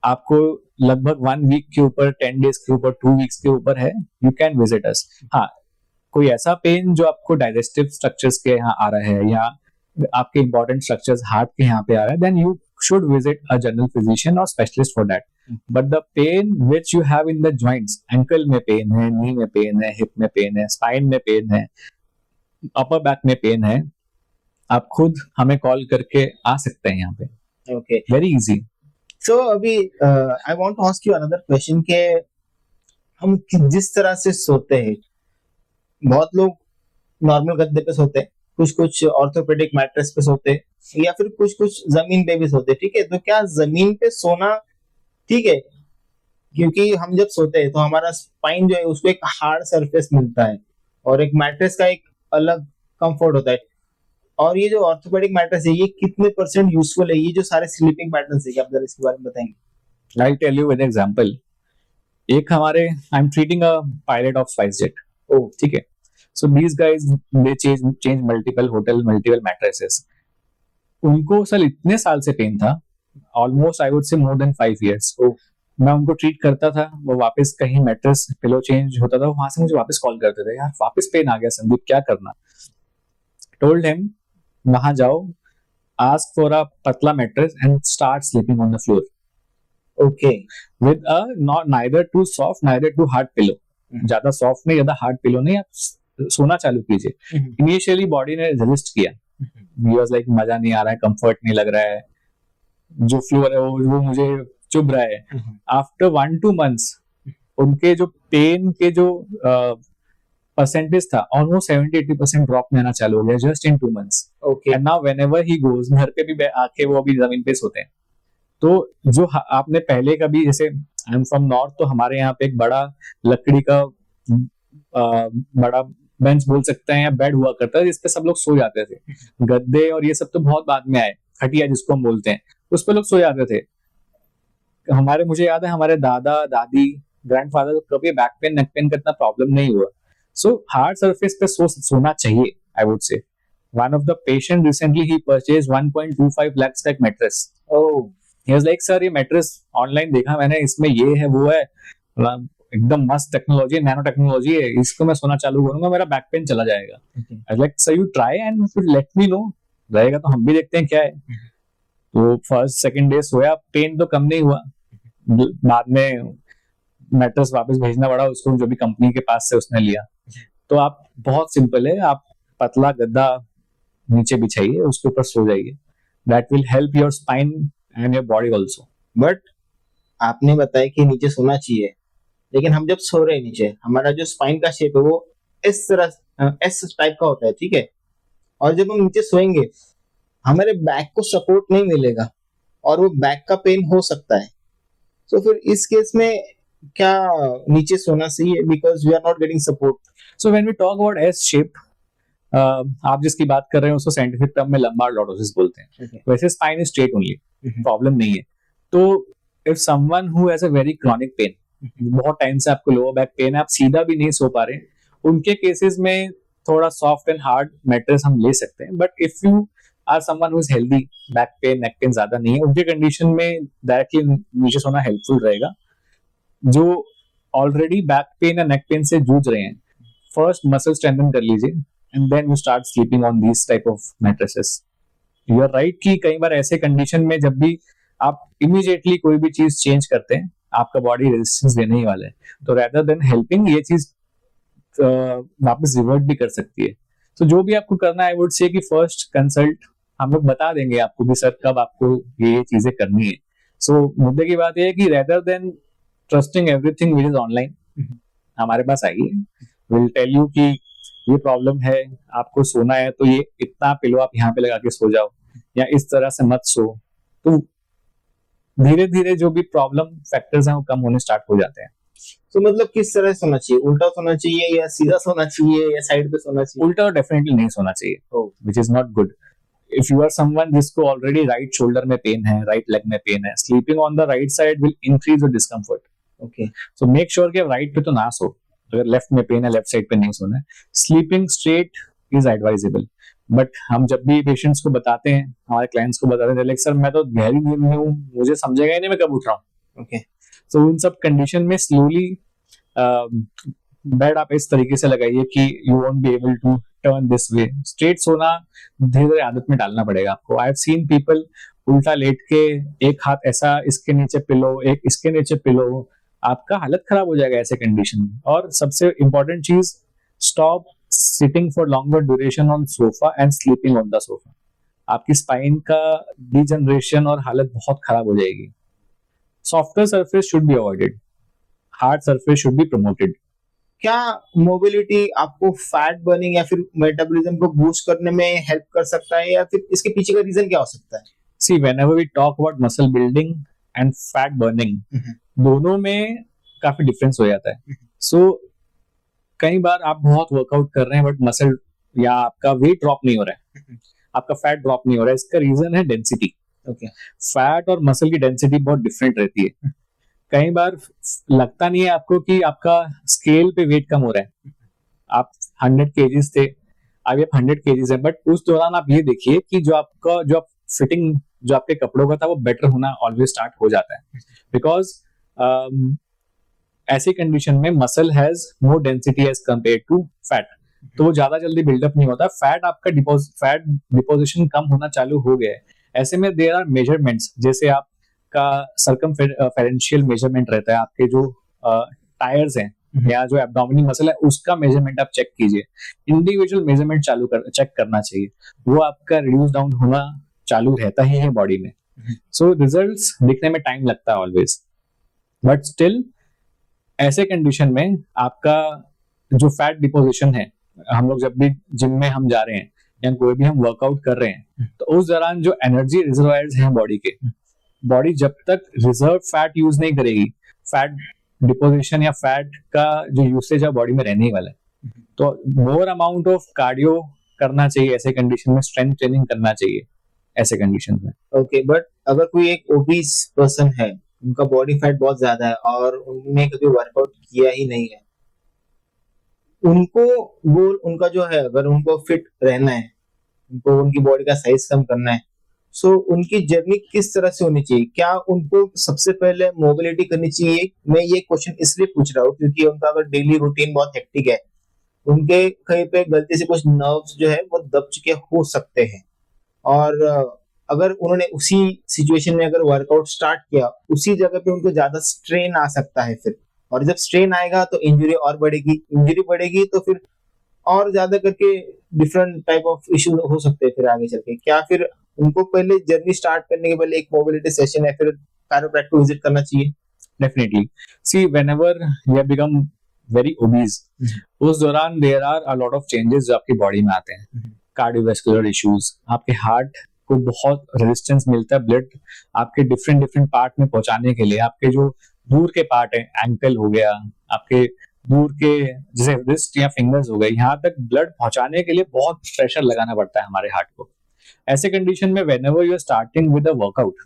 आपको लगभग 1 week के ऊपर, 10 days के ऊपर, 2 weeks के ऊपर है, you can visit us. हाँ, कोई ऐसा पेन जो आपको डाइजेस्टिव स्ट्रक्चर्स के यहाँ आ रहा है या आपके इंपॉर्टेंट स्ट्रक्चर्स हार्ट के यहाँ पे आ रहा है, then you should visit a general physician or specialist for that. But the pain which you have in the joints, ankle में पेन है, नी में पेन है, हिप में पेन है, स्पाइन में पेन है, अपर बैक में पेन है, आप खुद हमें कॉल करके आ सकते हैं यहाँ पे. Okay. Very easy. So अभी I want to ask you another question के हम जिस तरह से सोते हैं, बहुत लोग नॉर्मल गद्दे पे सोते हैं, कुछ ऑर्थोपेडिक मैट्रेस पे सोते हैं, या फिर कुछ जमीन पे भी सोते हैं. ठीक है, तो क्या जमीन पे सोना ठीक है? क्योंकि हम जब सोते हैं तो हमारा स्पाइन जो है उसको एक हार्ड सरफेस मिलता है और एक मैट्रेस का एक अलग कंफर्ट होता है. और ये जो ऑर्थोपेडिक मैट्रेस है ये कितने % यूजफुल है, ये जो सारे स्लीपिंग पैटर्न्स है, क्या आप जरा इसके बारे में बताएंगे? I'll tell you with an example. एक हमारे I am treating a pilot of SpiceJet. ओ ठीक है. So these guys they change multiple mattresses. उनको सर इतने साल से पेन था, ऑलमोस्ट आई वुड से मोर देन 5 years. मैं उनको ट्रीट करता था, वो वापस कहीं मैट्रेस पिलो चेंज होता था, वहां से मुझे वापस कॉल करते थे, यार वापस पेन आ गया संदीप, क्या करना. टोल्ड हिम वहां जाओ, आस्क फॉर अ पतला mattress and start sleeping on the floor. Okay. With a not neither too soft neither too hard pillow. ज्यादा सॉफ्ट नहीं, ज्यादा हार्ड पिलो नहीं, आप सोना चालू कीजिए. इनिशियली बॉडी ने रेजिस्ट किया, ही वाज लाइक मजा नहीं आ रहा है, कंफर्ट नहीं लग रहा है, जो फ्लोर है वो मुझे चुभ रहा है. आफ्टर 1-2 months उनके जो पेन के जो परसेंटेज था ऑलमोस्ट 70-80% ड्रॉप में आना चालू हो गया just in 2 months. Okay. And now whenever he goes, घर पे भी आके वो अभी जमीन पे सोते हैं. तो जो आपने पहले कभी, जैसे आई एम फ्रॉम नॉर्थ, तो हमारे यहाँ पे एक बड़ा लकड़ी का बड़ा बेंच बोल सकते हैं या बेड हुआ करता है जिसपे सब लोग सो जाते थे. गद्दे और ये सब तो बहुत बाद में आए, खटिया जिसको हम बोलते हैं, उस पे लोग सो जाते थे. मुझे याद है हमारे दादा दादी ग्रैंडफादर को कभी बैक पेन नेक पेन का इतना प्रॉब्लम नहीं हुआ. सो हार्ड सरफेस पे सोना चाहिए, आई वुड से. One of the patient recently he purchase 1.25 lakhs का एक mattress. Oh. He was like, sir ये मैट्रेस ऑनलाइन देखा मैंने, इसमें ये है वो है, एकदम मस्त टेक्नोलॉजी, नैनो टेक्नोलॉजी है, इसको मैं सोना चालू करूंगा, मेरा बैक पेन चला जाएगा. I like, sir you try and let me know, रहेगा तो हम भी देखते हैं क्या है. तो फर्स्ट सेकंड डे सोया, पेन तो कम नहीं हुआ. बाद में मैट्रेस वापस भेजना पड़ा उसको, जो भी कंपनी के पास से उसने लिया. तो आप बहुत सिंपल है, आप पतला गद्दा नीचे बिछाइए, उसके ऊपर सो जाइए. That will help your spine and your body also. But आपने बताया कि नीचे सोना चाहिए, लेकिन हम जब सो रहे हैं नीचे, हमारा जो स्पाइन का शेप है वो इस तरह एस टाइप का होता है, ठीक है. और जब हम नीचे सोएंगे हमारे बैक को सपोर्ट नहीं मिलेगा और वो बैक का पेन हो सकता है. तो फिर इस केस में क्या नीचे सोना सही है, because we are not getting support. So when we talk about S shape, आप जिसकी बात कर रहे हैं उसको साइंटिफिक टर्म में लंबार लॉर्डोसिस बोलते हैं. Okay. वैसे spine is straight only, problem नहीं है. तो if someone who has a very chronic pain, बहुत टाइम से आपको लोअर बैक पेन है, आप सीधा भी नहीं सो पा रहे, उनके केसेस में थोड़ा सॉफ्ट एंड हार्ड मैट्रेस हम ले सकते हैं. But if you are someone who is healthy, back pain neck pain ज्यादा नहीं है, उनके कंडीशन में डायरेक्टली नीचे सोना हेल्पफुल रहेगा. जो ऑलरेडी बैक पेन या नेक पेन से जूझ रहे हैं, फर्स्ट मसल स्ट्रेंथन कर लीजिए and then you start sleeping on these type of mattresses. You are right कि कई बार ऐसे कंडीशन में जब भी आप इमीडिएटली कोई भी चीज चेंज करते हैं, आपका बॉडी रेजिस्टेंस देने ही वाला है. तो रेदर देन हेल्पिंग, ये चीज वापस रिवर्ट भी कर सकती है. तो जो भी आपको करना है, आई वुड से कि फर्स्ट कंसल्ट, हम लोग बता देंगे आपको कि सर कब आपको ये चीजें करनी है. सो मुद्दे की बात ये है कि rather than trusting everything which is online, हमारे पास आइए, विल टेल यू कि ये प्रॉब्लम है, आपको सोना है तो ये इतना पिलो आप यहाँ पे लगा के सो जाओ, या इस तरह से मत सो. तो धीरे धीरे जो भी प्रॉब्लम फैक्टर्स हैं वो कम होने स्टार्ट हो जाते हैं. तो मतलब किस तरह से सोना चाहिए, उल्टा सोना चाहिए या सीधा सोना चाहिए या साइड पे सोना चाहिए? उल्टा डेफिनेटली नहीं सोना चाहिए, which is not good. If you are someone जिसको ऑलरेडी राइट शोल्डर में पेन है, राइट लेग में पेन है, sleeping on the right side will increase your discomfort. Okay. So make sure कि राइट पे तो ना सो. अगर लेफ्ट में पेन है, लेफ्ट साइड पे नहीं सोना है. Sleeping straight is advisable. But हम जब भी पेशेंट्स को बताते हैं, हमारे क्लाइंट्स को बताते हैं, लाइक सर मैं तो गहरी नींद में हूँ, मुझे समझेगा ही नहीं मैं कब उठ रहा हूँ. ओके. सो उन सब कंडीशन में स्लोली बेड आप इस तरीके से लगाइए कि you won't be able to turn this way. Straight सोना धीरे धीरे आदत में डालना पड़ेगा आपको. आई हैव सीन पीपल उल्टा लेट के एक हाथ ऐसा इसके नीचे पिलो, एक इसके नीचे पिलो, आपका हालत खराब हो जाएगा ऐसे कंडीशन में। और सबसे इंपॉर्टेंट चीज, stop sitting for longer duration on sofa and sleeping on the sofa. आपकी स्पाइन का डिजनरेशन और हालत बहुत खराब हो जाएगी। Softer surface should be avoided, hard surface should be promoted. क्या मोबिलिटी आपको फैट बर्निंग या फिर मेटाबॉलिज्म को बूस्ट करने में हेल्प कर सकता है, या फिर इसके पीछे का रीजन क्या हो सकता है? सी, whenever we talk about muscle building and fat burning, दोनों में काफी डिफरेंस हो जाता है। सो कई बार आप बहुत वर्कआउट कर रहे हैं बट मसल या आपका वेट ड्रॉप नहीं हो रहा है, आपका फैट ड्रॉप नहीं हो रहा है। इसका रीजन है डेंसिटी। ओके, फैट और मसल की डेंसिटी बहुत डिफरेंट रहती है। कई बार लगता नहीं है आपको कि आपका स्केल पे वेट कम हो रहा है। आप 100 केजीज थे, अभी आप 100 केजीज है, बट उस दौरान आप ये देखिए कि जो आपका जो फिटिंग जो आपके कपड़ों का था वो बेटर होना ऑलवेज स्टार्ट हो जाता है। बिकॉज ऐसी कंडीशन में muscle has more density as compare to fat, तो वो ज्यादा जल्दी बिल्डअप नहीं होता। फैट आपका फैट डिपोजिशन कम होना चालू हो गया है। ऐसे में देयर आर मेजरमेंट्स, जैसे आपका सर्कमफेरेंशियल मेजरमेंट रहता है, आपके जो टायर्स हैं या जो एब्डोमिनल मसल है उसका मेजरमेंट आप चेक कीजिए। इंडिविजुअल मेजरमेंट चेक करना चाहिए, वो आपका रिड्यूस डाउन होना चालू रहता ही है बॉडी में। सो रिजल्ट्स दिखने में टाइम लगता है ऑलवेज, बट स्टिल ऐसे कंडीशन में आपका जो फैट डिपोजिशन है, हम लोग जब भी जिम में हम जा रहे हैं या कोई भी हम वर्कआउट कर रहे हैं, तो उस दौरान जो एनर्जी रिजर्वायर्स हैं बॉडी के, बॉडी जब तक रिजर्व फैट यूज नहीं करेगी, फैट डिपोजिशन या फैट का जो यूसेज है बॉडी में रहने ही वाला है। तो मोर अमाउंट ऑफ कार्डियो करना चाहिए ऐसे कंडीशन में, स्ट्रेंथ ट्रेनिंग करना चाहिए ऐसे कंडीशन में। ओके, बट अगर कोई एक ओबीस पर्सन है, उनका बॉडी फैट बहुत ज्यादा है और उन्होंने कभी वर्कआउट किया ही नहीं है, उनको वो उनका जो है, अगर उनको फिट रहना है, उनको उनकी बॉडी का साइज कम करना है, सो उनकी जर्नी किस तरह से होनी चाहिए? क्या उनको सबसे पहले मोबिलिटी करनी चाहिए? मैं ये क्वेश्चन इसलिए पूछ रहा हूँ क्योंकि उनका अगर डेली रूटीन बहुत हेक्टिक है, उनके कहीं पे गलती से कुछ नर्व्स जो है वो दब चुके हो सकते हैं, और अगर उन्होंने उसी सिचुएशन में अगर वर्कआउट स्टार्ट किया, उसी जगह पे उनको ज्यादा स्ट्रेन आ सकता है फिर, और जब स्ट्रेन आएगा तो इंजरी और बढ़ेगी, इंजरी बढ़ेगी तो फिर और ज्यादा करके डिफरेंट टाइप ऑफ इश्यू हो सकते हैं फिर आगे चल के। क्या फिर उनको पहले जर्नी स्टार्ट करने के पहले एक मोबिलिटी सेशन या फिर कायरोप्रैक्टर विजिट करना चाहिए? Definitely. See, whenever you have become very obese, उस दौरान there are a lot of changes जो आपकी बॉडी में आते हैं। कार्डियोवैस्कुलर इश्यूज, आपके हार्ट को बहुत रेजिस्टेंस मिलता है ब्लड आपके डिफरेंट डिफरेंट पार्ट में पहुंचाने के लिए। आपके जो दूर के पार्ट है, एंकल हो गया, आपके दूर के जैसे रिस्ट या फिंगर्स हो गए, यहाँ तक ब्लड पहुंचाने के लिए बहुत प्रेशर लगाना पड़ता है हमारे हार्ट को। ऐसे कंडीशन में whenever you are starting with a workout,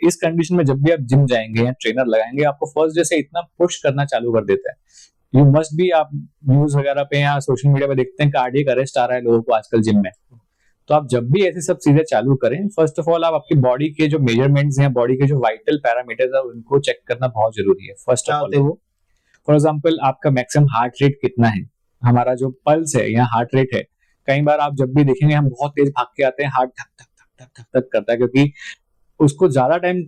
इस कंडीशन में जब भी आप जिम जाएंगे या ट्रेनर लगाएंगे, आपको फर्स्ट जैसे इतना पुश करना चालू कर देता है। यू मस्ट भी, आप न्यूज वगैरह पे या सोशल मीडिया पे देखते हैं कार्डियक अरेस्ट आ रहा है लोगों को आजकल जिम में। तो आप जब भी ऐसे सब चीजें चालू करें, फर्स्ट ऑफ ऑल आप आपकी बॉडी के जो मेजरमेंट्स हैं, बॉडी के जो वाइटल पैरामीटर्स है, उनको चेक करना बहुत जरूरी है। फर्स्ट ऑफ ऑल वो, फॉर एग्जाम्पल आपका मैक्सिमम हार्ट रेट कितना है, हमारा जो पल्स है या हार्ट रेट है। कई बार आप जब भी देखेंगे हम बहुत तेज भाग के आते हैं, हार्ट धक धक धक धक धक धक करता है, क्योंकि उसको ज्यादा टाइम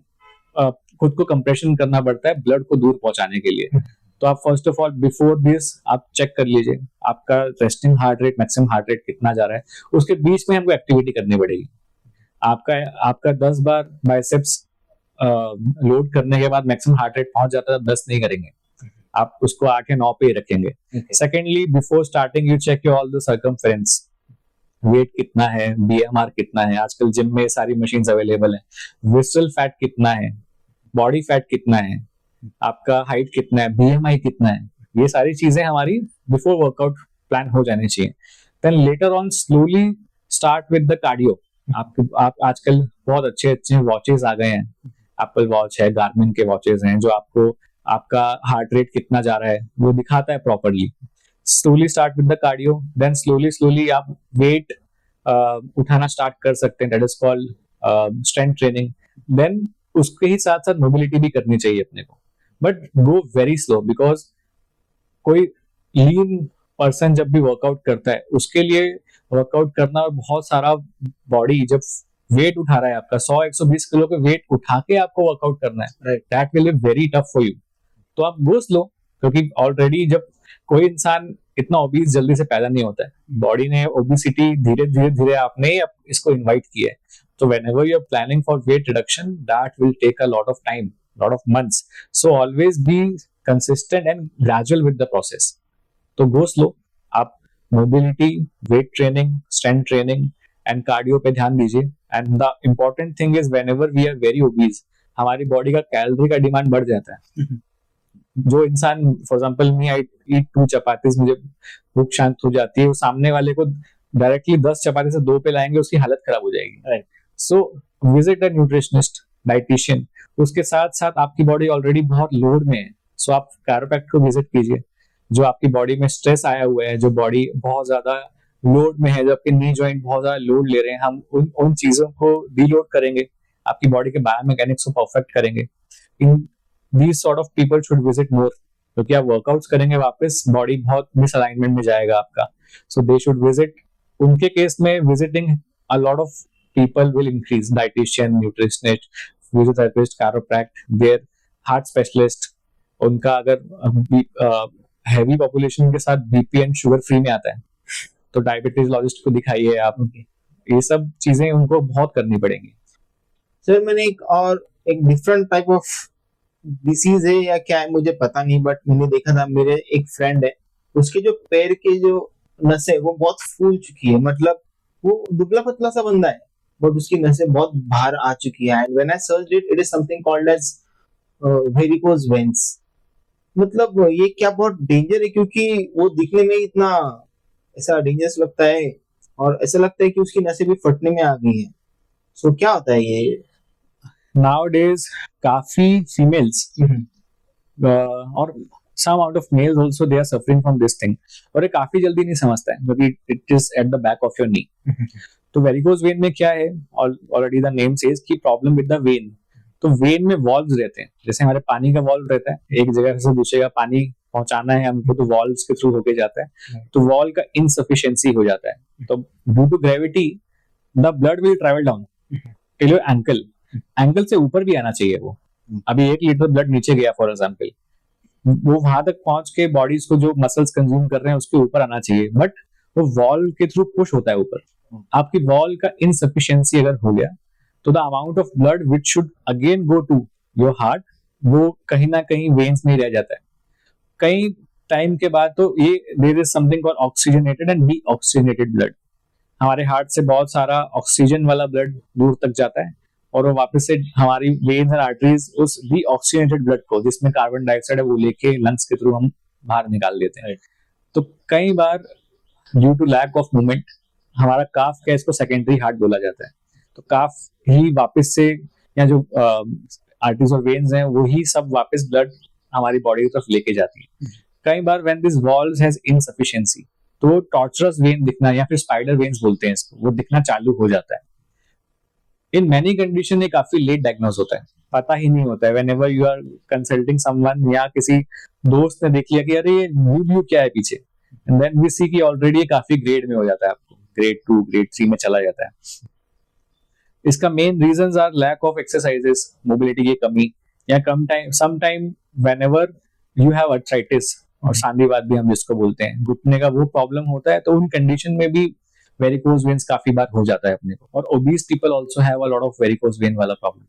खुद को कंप्रेशन करना पड़ता है ब्लड को दूर पहुंचाने के लिए। तो आप first of all before this आप चेक कर लीजिए आपका resting heart rate, maximum heart rate कितना जा रहा है। उसके बीच में हमको एक्टिविटी करनी पड़ेगी। आपका 10 बार बाइसेप्स लोड करने के बाद मैक्सिमम हार्ट रेट पहुंच जाता है, 10 नहीं करेंगे, आप उसको 8 या 9 पे ही रखेंगे। Secondly, before starting you check all the circumference, weight कितना है, बीएमआर कितना है, आजकल जिम में सारी मशीन्स अवेलेबल है। विसरल फैट कितना है, बॉडी फैट कितना है, आपका हाइट कितना है, बीएमआई कितना है, ये सारी चीजें हमारी बिफोर वर्कआउट प्लान हो जानी चाहिए। Then later on slowly start with the cardio. आप आजकल बहुत अच्छे अच्छे वॉचेस आ गए हैं, एप्पल वॉच है, गार्मिन के वॉचेस हैं, जो आपको आपका हार्ट रेट कितना जा रहा है वो दिखाता है properly. Slowly start with the cardio, then slowly slowly आप वेट उठाना स्टार्ट कर सकते हैं, that is called strength training. Then उसके ही साथ साथ मोबिलिटी भी करनी चाहिए अपने को, but go very slow, because कोई लीन पर्सन जब भी वर्कआउट करता है उसके लिए वर्कआउट करना और बहुत सारा बॉडी जब वेट उठा रहा है आपका 100-120 किलो के वेट उठा के आपको वर्कआउट करना है, Right. That will be very tough for you. तो आप घुस लो, क्योंकि ऑलरेडी जब कोई इंसान इतना ओबीस जल्दी से पैदा नहीं होता है, बॉडी ने ओबिसिटी धीरे धीरे धीरे आपने इसको इनवाइट किया है। तो whenever you're planning for weight reduction, that will take a lot of time, lot of months. So always be consistent and gradual with the process. तो घुस लो आप, mobility, weight training, strength training and cardio पे ध्यान दीजिए। And the important thing is whenever we are very obese, हमारी body का calorie का डिमांड बढ़ जाता है। जो इंसान, for example me I eat 2 chapatis, मुझे भूख शांत हो जाती है, वो सामने वाले को डायरेक्टली 10 चपाती से 2 पे लाएंगे, उसकी हालत खराब हो जाएगी। Right. So visit a nutritionist, dietitian. उसके साथ साथ आपकी बॉडी ऑलरेडी बहुत लोड में है, सो आप कैरोप्रैक्टर को विजिट कीजिए। जो आपकी बॉडी में स्ट्रेस आया हुआ है, जो बॉडी बहुत ज्यादा लोड में है, जो आपके नी जॉइंट बहुत ज्यादा लोड ले रहे हैं, हम उन चीजों को डीलोड करेंगे, आपकी बॉडी के बायोमैकेनिक्स को परफेक्ट करेंगे। इन these sort of people should visit more, क्योंकि आप वर्कआउट्स करेंगे वापस बॉडी बहुत मिसअलाइनमेंट में जाएगा आपका। सो दे शुड विजिट। उनके केस में visiting a lot of people will increase, dietitian, nutritionist, physiotherapist, chiropractor, their heart specialist। उनका अगर हैवी पॉपुलेशन के साथ बीपी एंड शुगर फ्री में आता है, तो डायबिटीजोलॉजिस्ट को दिखाइए आप। ये सब चीजें उनको बहुत करनी पड़ेंगी। सर मैंने एक डिफरेंट टाइप ऑफ डिसीज है या क्या है मुझे पता नहीं, बट मैंने देखा था, मेरे एक फ्रेंड है, उसके जो पैर के जो नसें वो बहुत फूल चुकी है, मतलब वो दुबला पतला सा बंदा है, बट उसकी नसें बहुत बाहर आ चुकी है। And when I search it, it is something called as varicose veins. मतलब ये क्या बहुत डेंजर है, क्योंकि वो दिखने में इतना ऐसा डेंजरस लगता है, और ऐसा लगता है कि उसकी नसें भी फटने में आ गई हैं। सो क्या होता है ये? Nowadays काफी फीमेल्स और some amount of males also they are suffering from this thing, और ये काफी जल्दी नहीं समझता है, क्योंकि it is at the back of your knee। तो वेरिकोज वेन में क्या है, ऑलरेडी द नेम सेज कि प्रॉब्लम विद द वेन। तो वेन में वॉल्व्स रहते हैं, जैसे हमारे पानी का वॉल्व रहता है, एक जगह से दूसरे का पानी पहुंचाना है हमको, तो वॉल्व्स के थ्रू होके जाता है। तो वॉल्व का इनसफिशिएंसी हो जाता है, तो due to gravity the blood will travel down till your ankle. Ankle से ऊपर भी आना चाहिए वो। अभी 1 लीटर ब्लड नीचे गया फॉर एग्जाम्पल, वो वहां तक पहुंच के बॉडीज को जो मसल्स कंज्यूम कर रहे हैं उसके ऊपर आना चाहिए, बट वो वॉल्व के थ्रू पुश होता है ऊपर। आपकी वॉल्व का इनसफिशिएंसी अगर हो गया, तो the amount of blood which should again go to your heart, वो कहीं ना कहीं वेन्स में रह जाता है। कई टाइम के बाद तो ये there is something called oxygenated and deoxygenated blood. हमारे हार्ट से बहुत सारा ऑक्सीजन वाला ब्लड दूर तक जाता है, और वो वापस से हमारी वेन्स और आर्टरीज उस डीऑक्सीजनेटेड ब्लड को, जिसमें कार्बन डाइऑक्साइड है, वो लेके लंग्स के थ्रू हम बाहर निकाल देते हैं। तो कई बार due to lack of movement हमारा काफ क्या, इसको सेकेंडरी हार्ट बोला जाता है, तो काफ ही वापस से, या जो आर्टरीज और वेन्स हैं, वो ही सब वापस ब्लड हमारी बॉडी की तरफ लेके जाती है। कई बार when this valves has insufficiency, तो टॉर्चरस वेन दिखना, या फिर स्पाइडर वेन्स बोलते हैं इसको, वो दिखना चालू हो जाता है। इन मेनी कंडीशन ये काफी लेट डायग्नोज होता है, पता ही नहीं होता है। Whenever you are consulting someone, या किसी दोस्त ने देख लिया कि अरे ये ब्लू क्या है पीछे, एंड देन वी सी कि ऑलरेडी ये काफी ग्रेड में हो जाता है, आपको ग्रेड 2 ग्रेड 3 में चला जाता है। इसका main reasons are lack of exercises, mobility की कमी, या कम time, some time whenever you have arthritis, और सांधीवात भी हम जिसको बोलते हैं, घुटने का वो प्रॉब्लम होता है, तो उन कंडीशन में भी वेरिकोज वेन्स काफी बार हो जाता है अपने को। और obese people also have a lot of varicose vein वाला प्रॉब्लम।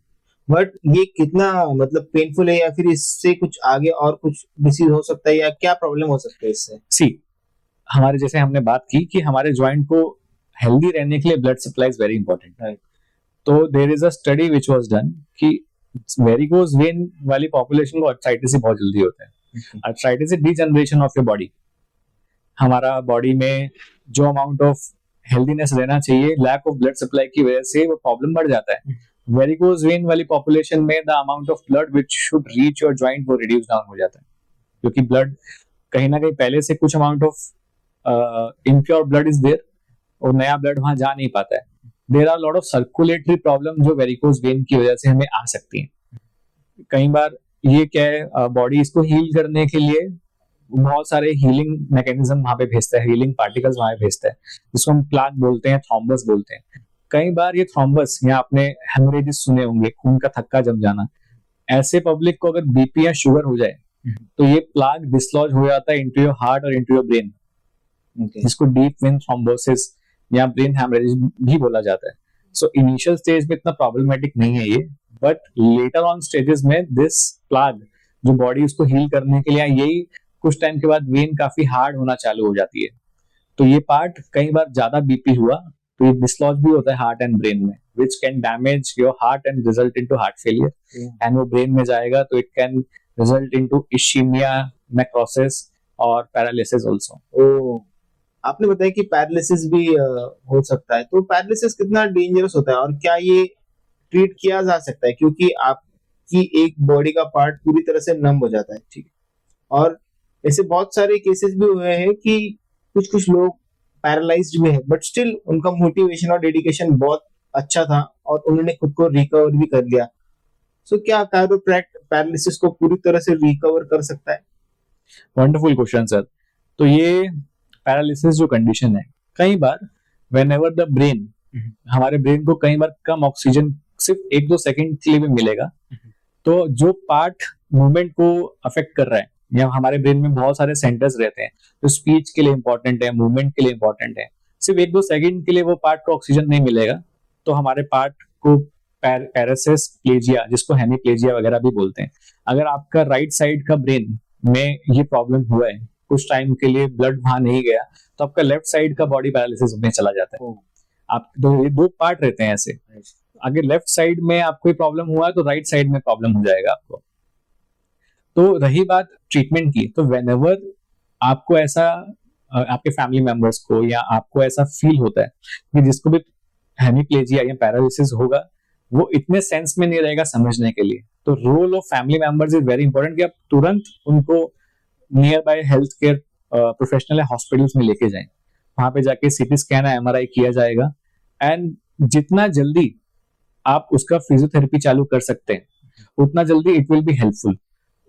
बट ये कितना मतलब पेनफुल है, या फिर इससे कुछ आगे और कुछ डिसीज हो सकता है, या क्या प्रॉब्लम हो सकता है इससे? सी, हमारे जैसे हमने बात की कि हमारे ज्वाइंट को हेल्दी रहने के लिए blood supply is very important. तो there is a study which was done कि वेरिकोज वेन वाली पॉपुलेशन को आर्थराइटिस ही बहुत जल्दी होता है। Arthritis is degeneration of your body. हमारा बॉडी में जो अमाउंट ऑफ हेल्दीनेस रहना चाहिए, लैक ऑफ ब्लड सप्लाई की वजह से वो प्रॉब्लम बढ़ जाता है। वेरिकोज वेन वाली पॉपुलेशन में the amount of blood which should reach your joint वो रिड्यूस डाउन हो जाता है, क्योंकि ब्लड कहीं ना कहीं पहले से कुछ amount of impure blood is there, और नया ब्लड वहां जा नहीं पाता है। There are lot of circulatory problem जो वेरिकोज वेन की वजह से हमें आ सकती हैं। कई बार ये क्या है, बॉडी इसको हील करने के लिए बहुत सारे हीलिंग मैकेनिज्म वहां पे भेजता है, हीलिंग पार्टिकल्स वहां पे भेजता है, जिसको हम प्लाक बोलते हैं, थ्रोम्बस बोलते हैं। कई बार ये थ्रोम्बस या आपने हेमोरेजिस सुने होंगे, खून का थक्का जम जाना, ऐसे पब्लिक को अगर बीपी या शुगर हो जाए तो ये प्लाग डिसलॉज हो जाता है इनटू योर हार्ट और इनटू योर ब्रेन, Okay. जिसको डीप वेन थ्रोम्बोसिस या ब्रेन हेमरेज भी बोला जाता है. सो इनिशियल स्टेज में इतना प्रॉब्लमेटिक नहीं है ये, बट लेटर ऑन स्टेजेस में दिस प्लाग जो बॉडी उसको हील करने के लिए यही कुछ टाइम के बाद वेन काफी हार्ड होना चालू हो जाती है. तो ये पार्ट कई बार ज्यादा बीपी हुआ तो ये डिसलॉज भी होता है हार्ट एंड ब्रेन में, which can damage your heart and result into heart failure. And वो ब्रेन में जाएगा तो it can result into ischaemia, necrosis और पैरालिसिस आल्सो. ओ, आपने बताया कि पैरालिसिस भी हो सकता है, तो पैरालिसिस कितना डेंजरस होता है और क्या ये ट्रीट किया जा सकता है, क्योंकि आपकी एक बॉडी का पार्ट पूरी तरह से नम हो जाता है, ठीक है, और ऐसे बहुत सारे केसेस भी हुए हैं कि कुछ कुछ लोग पैरालाइज्ड भी है बट स्टिल उनका मोटिवेशन और डेडिकेशन बहुत अच्छा था और उन्होंने खुद को रिकवर भी कर लिया. सो क्या कायरोप्रैक्ट पैरालिसिस को पूरी तरह से रिकवर कर सकता है? Wonderful question sir. तो ये पैरालिसिस जो कंडीशन है, कई बार वेन एवर द ब्रेन, हमारे ब्रेन को कई बार कम ऑक्सीजन सिर्फ 1-2 सेकंड के लिए भी मिलेगा, तो जो पार्ट मूवमेंट को अफेक्ट कर रहा है, या हमारे ब्रेन में बहुत सारे सेंटर्स रहते हैं जो स्पीच के लिए इंपॉर्टेंट है, मूवमेंट के लिए इंपॉर्टेंट है, सिर्फ 1-2 सेकंड के लिए वो पार्ट को ऑक्सीजन नहीं मिलेगा तो हमारे पार्ट को पैरासिस प्लेजिया, जिसको हेमीप्लेजिया वगैरह भी बोलते हैं, अगर आपका राइट साइड का ब्रेन में ये प्रॉब्लम हुआ है, कुछ टाइम के लिए ब्लड वहां नहीं गया, तो आपका लेफ्ट साइड का बॉडी पैरालिसिस में चला जाता है. आप ये दो पार्ट रहते हैं ऐसे. अगर लेफ्ट साइड में आपको प्रॉब्लम हुआ है तो राइट साइड में प्रॉब्लम हो जाएगा आपको. तो रही बात ट्रीटमेंट की, तो वेनेवर आपको ऐसा आपके फैमिली मेंबर्स को या आपको ऐसा फील होता है कि जिसको भी हेमीप्लेजिया या पैरालिसिस होगा, वो इतने सेंस में नहीं रहेगा समझने के लिए, तो role of family members is very important कि आप तुरंत उनको nearby health care professional hospitals में लेके जाएं. वहां पे जाके सीटी स्कैन या एमआरआई किया जाएगा, एंड जितना जल्दी आप उसका फिजियोथेरेपी चालू कर सकते हैं उतना जल्दी it will be helpful.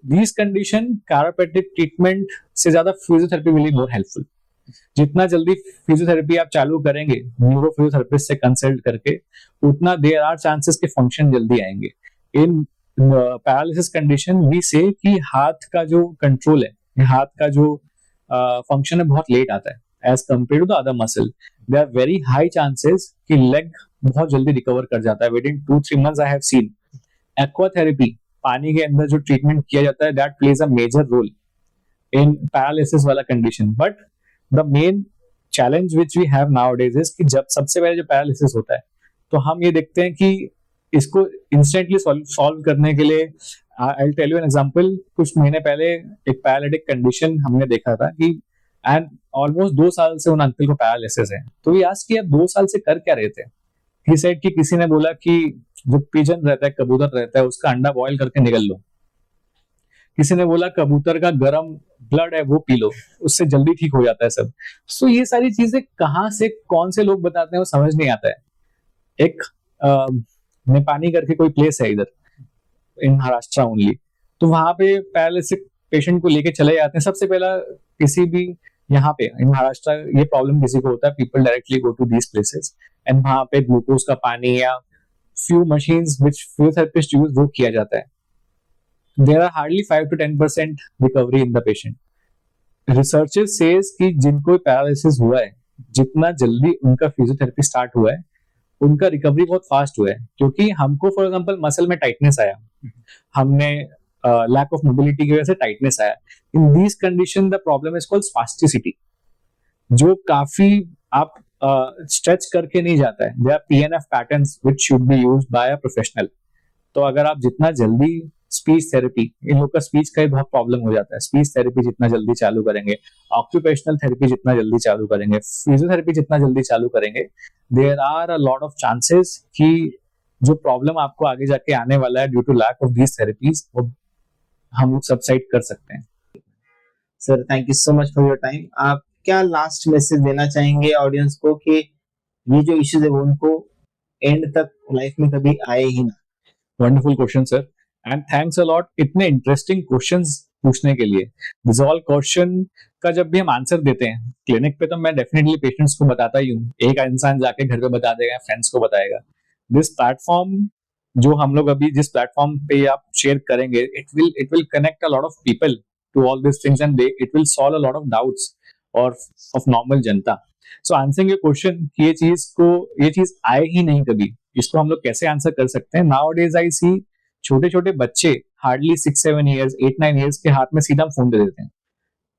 This condition chiropractic treatment से ज्यादा physiotherapy will be more helpful. जितना जल्दी फिजियोथेरेपी आप चालू करेंगे न्यूरो फिजियोथेरेपिस्ट से कंसल्ट करके, उतना देयर आर चांसेस के फंक्शन जल्दी आएंगे. इन पैरालिसिस कंडीशन वी से कि हाथ का जो कंट्रोल है, हाथ का जो फंक्शन है बहुत लेट आता है as compare to the other muscle. There are very high chances कि लेग बहुत जल्दी रिकवर कर जाता है. Within 2-3 months I have seen aquatherapy, पानी के अंदर जो ट्रीटमेंट किया जाता है, that plays a major role in paralysis वाला condition. But the main challenge which we have nowadays is कि जब सबसे पहले जो पैरालिसिस होता है तो हम ये देखते हैं कि इसको इंस्टेंटली सॉल्व करने के लिए, I will tell you an example. कुछ महीने पहले एक पैरालिटिक कंडीशन हमने देखा था कि एंड ऑलमोस्ट 2 साल से उन अंकल को पैरालिसिस है. तो ये आज कि 2 साल से कर क्या रहे थे. ही सेड कि किसी ने बोला कि जो पिजन रहता है, कबूतर रहता है, उसका अंडा बॉयल करके निगल लो. किसी ने बोला कबूतर का गरम ब्लड है वो पी लो, उससे जल्दी ठीक हो जाता है सब. सो ये सारी चीजें कहाँ से कौन से लोग बताते हैं वो समझ नहीं आता है. एक नेपानी करके कोई प्लेस है इधर इन महाराष्ट्र ओनली, तो वहां पे पैरालिसिस पेशेंट को लेके चले जाते हैं. सबसे पहला किसी भी यहाँ पे इन महाराष्ट्र ये प्रॉब्लम किसी को होता है, people directly go to these places and वहां पे ग्लूकोज का पानी या few machines which physiotherapists use वो किया जाता है. There are hardly 5-10% recovery in the patient. Researchers says कि जिनको पैरालिसिस हुआ है, जितना जल्दी उनका फिजियोथेरेपी स्टार्ट हुआ है, उनका रिकवरी बहुत फास्ट हुआ है. क्योंकि हमको फॉर एग्जांपल मसल में टाइटनेस आया, हमने लैक ऑफ मोबिलिटी की वजह से टाइटनेस आया. In this condition the problem is called spasticity, जो काफी आप स्ट्रेच करके नहीं जाता है. There are PNF patterns which should be used by a professional. तो अगर आप जितना जल्दी स्पीच थेरेपी, इन लोग का स्पीच का बहुत प्रॉब्लम हो जाता है, स्पीच थेरेपी जितना जल्दी चालू करेंगे, ऑक्यूपेशनल थेरेपी जितना जल्दी चालू करेंगे, फिजियोथेरेपी जितना जल्दी चालू करेंगे, there are a lot of chances कि जो प्रॉब्लम आपको आगे जाके आने वाला है due to lack of these therapies, वो हम लोग सबसाइड कर सकते हैं. Sir thank you so much for your time. आप क्या लास्ट मैसेज देना चाहेंगे ऑडियंस को कि ये जो इश्यूज है वो उनको एंड तक लाइफ में कभी आए ही ना? Wonderful question sir, and thanks a lot. इतने इंटरेस्टिंग क्वेश्चंस पूछने के लिए। दिस ऑल क्वेश्चन का जब भी हम आंसर देते हैं क्लिनिक पे, तो मैं डेफिनेटली पेशेंट्स को बताता ही हूँ। एक इंसान जाके घर पे बता देगा, फ्रेंड्स को बताएगा। दिस प्लेटफॉर्म जो हम लोग अभी जिस प्लेटफॉर्म पे आप शेयर करेंगे, it will connect a lot of people to all this things and it will solve a lot of doubts और ऑफ नॉर्मल जनता। सो आंसरिंग योर क्वेश्चन कि ये चीज आए ही नहीं कभी, इसको हम लोग कैसे आंसर कर सकते हैं। नाउ डेज आई सी छोटे छोटे बच्चे हार्डली 6-7 ईयर्स 8-9 ईयर्स के हाथ में सीधा फोन दे देते हैं,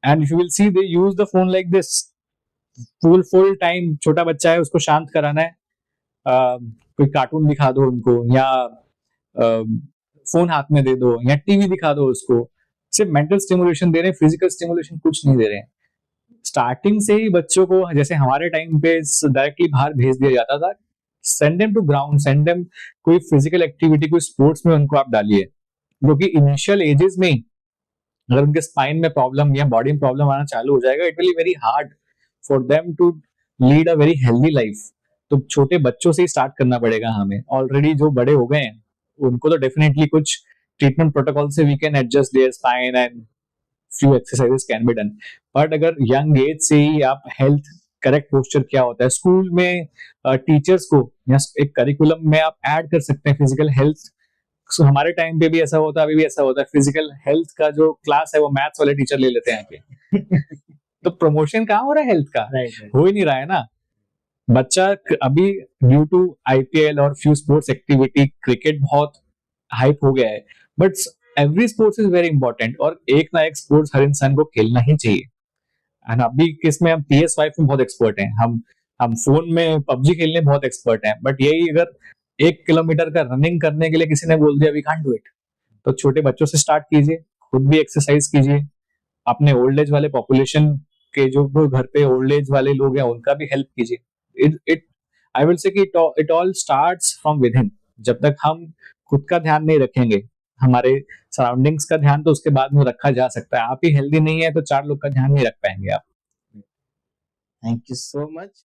and you will see they use the phone like this full time. छोटा बच्चा है, उसको शांत कराना है, कोई कार्टून दिखा दो उनको, या फोन हाथ में दे दो, या टीवी दिखा दो उसको। सिर्फ मेंटल स्टिमुलेशन दे रहे हैं, फिजिकल स्टिमुलेशन कुछ नहीं दे रहे हैं। स्टार्टिंग से ही बच्चों को, जैसे हमारे टाइम पे डायरेक्टली बाहर भेज दिया जाता था, send them to ground, send them कोई फिजिकल एक्टिविटी, कोई स्पोर्ट्स में उनको आप डालिए, क्योंकि इनिशियल एजेस में ही अगर उनके स्पाइन में प्रॉब्लम या बॉडी में प्रॉब्लम आना चालू हो जाएगा, it will be very hard for them to lead a very healthy life. तो छोटे बच्चों से ही स्टार्ट करना पड़ेगा हमें। ऑलरेडी जो बड़े हो गए हैं उनको तो डेफिनेटली कुछ ट्रीटमेंट प्रोटोकॉल से we can adjust their spine and few exercises can be done. But अगर यंग एज से ही आप हेल्थ, करेक्ट पोस्चर क्या होता है, स्कूल में टीचर्स को या एक करिकुलम में आप ऐड कर सकते हैं फिजिकल हेल्थ। सो हमारे टाइम पे भी ऐसा होता है, अभी भी ऐसा होता है। फिजिकल हेल्थ का जो क्लास है वो मैथ्स वाले टीचर ले लेते हैं आके। तो प्रमोशन कहाँ हो रहा है हेल्थ का? हो ही नहीं रहा है ना। बच्चा अभी ड्यू टू आईपीएल और फ्यू स्पोर्ट्स एक्टिविटी, क्रिकेट बहुत हाइप हो गया है, but every sports is very important, और एक ना एक स्पोर्ट्स हर इंसान को खेलना ही चाहिए। एंड अभी किसमें हम PS5 में बहुत एक्सपर्ट हैं, हम फोन में पबजी खेलने बहुत एक्सपर्ट हैं, बट यही अगर 1 किलोमीटर का रनिंग करने के लिए किसी ने बोल दिया वी कांट डू इट, तो छोटे बच्चों से स्टार्ट कीजिए, खुद भी एक्सरसाइज कीजिए, अपने ओल्ड एज वाले पॉपुलेशन के जो घर पे ओल्ड एज वाले लोग हैं उनका भी हेल्प कीजिए। इट आई विल से कि it all starts from with in. जब तक हम खुद का ध्यान नहीं रखेंगे, हमारे सराउंडिंग्स का ध्यान तो उसके बाद में रखा जा सकता है। आप ही हेल्दी नहीं है तो 4 लोग का ध्यान नहीं रख पाएंगे आप। Thank you so much.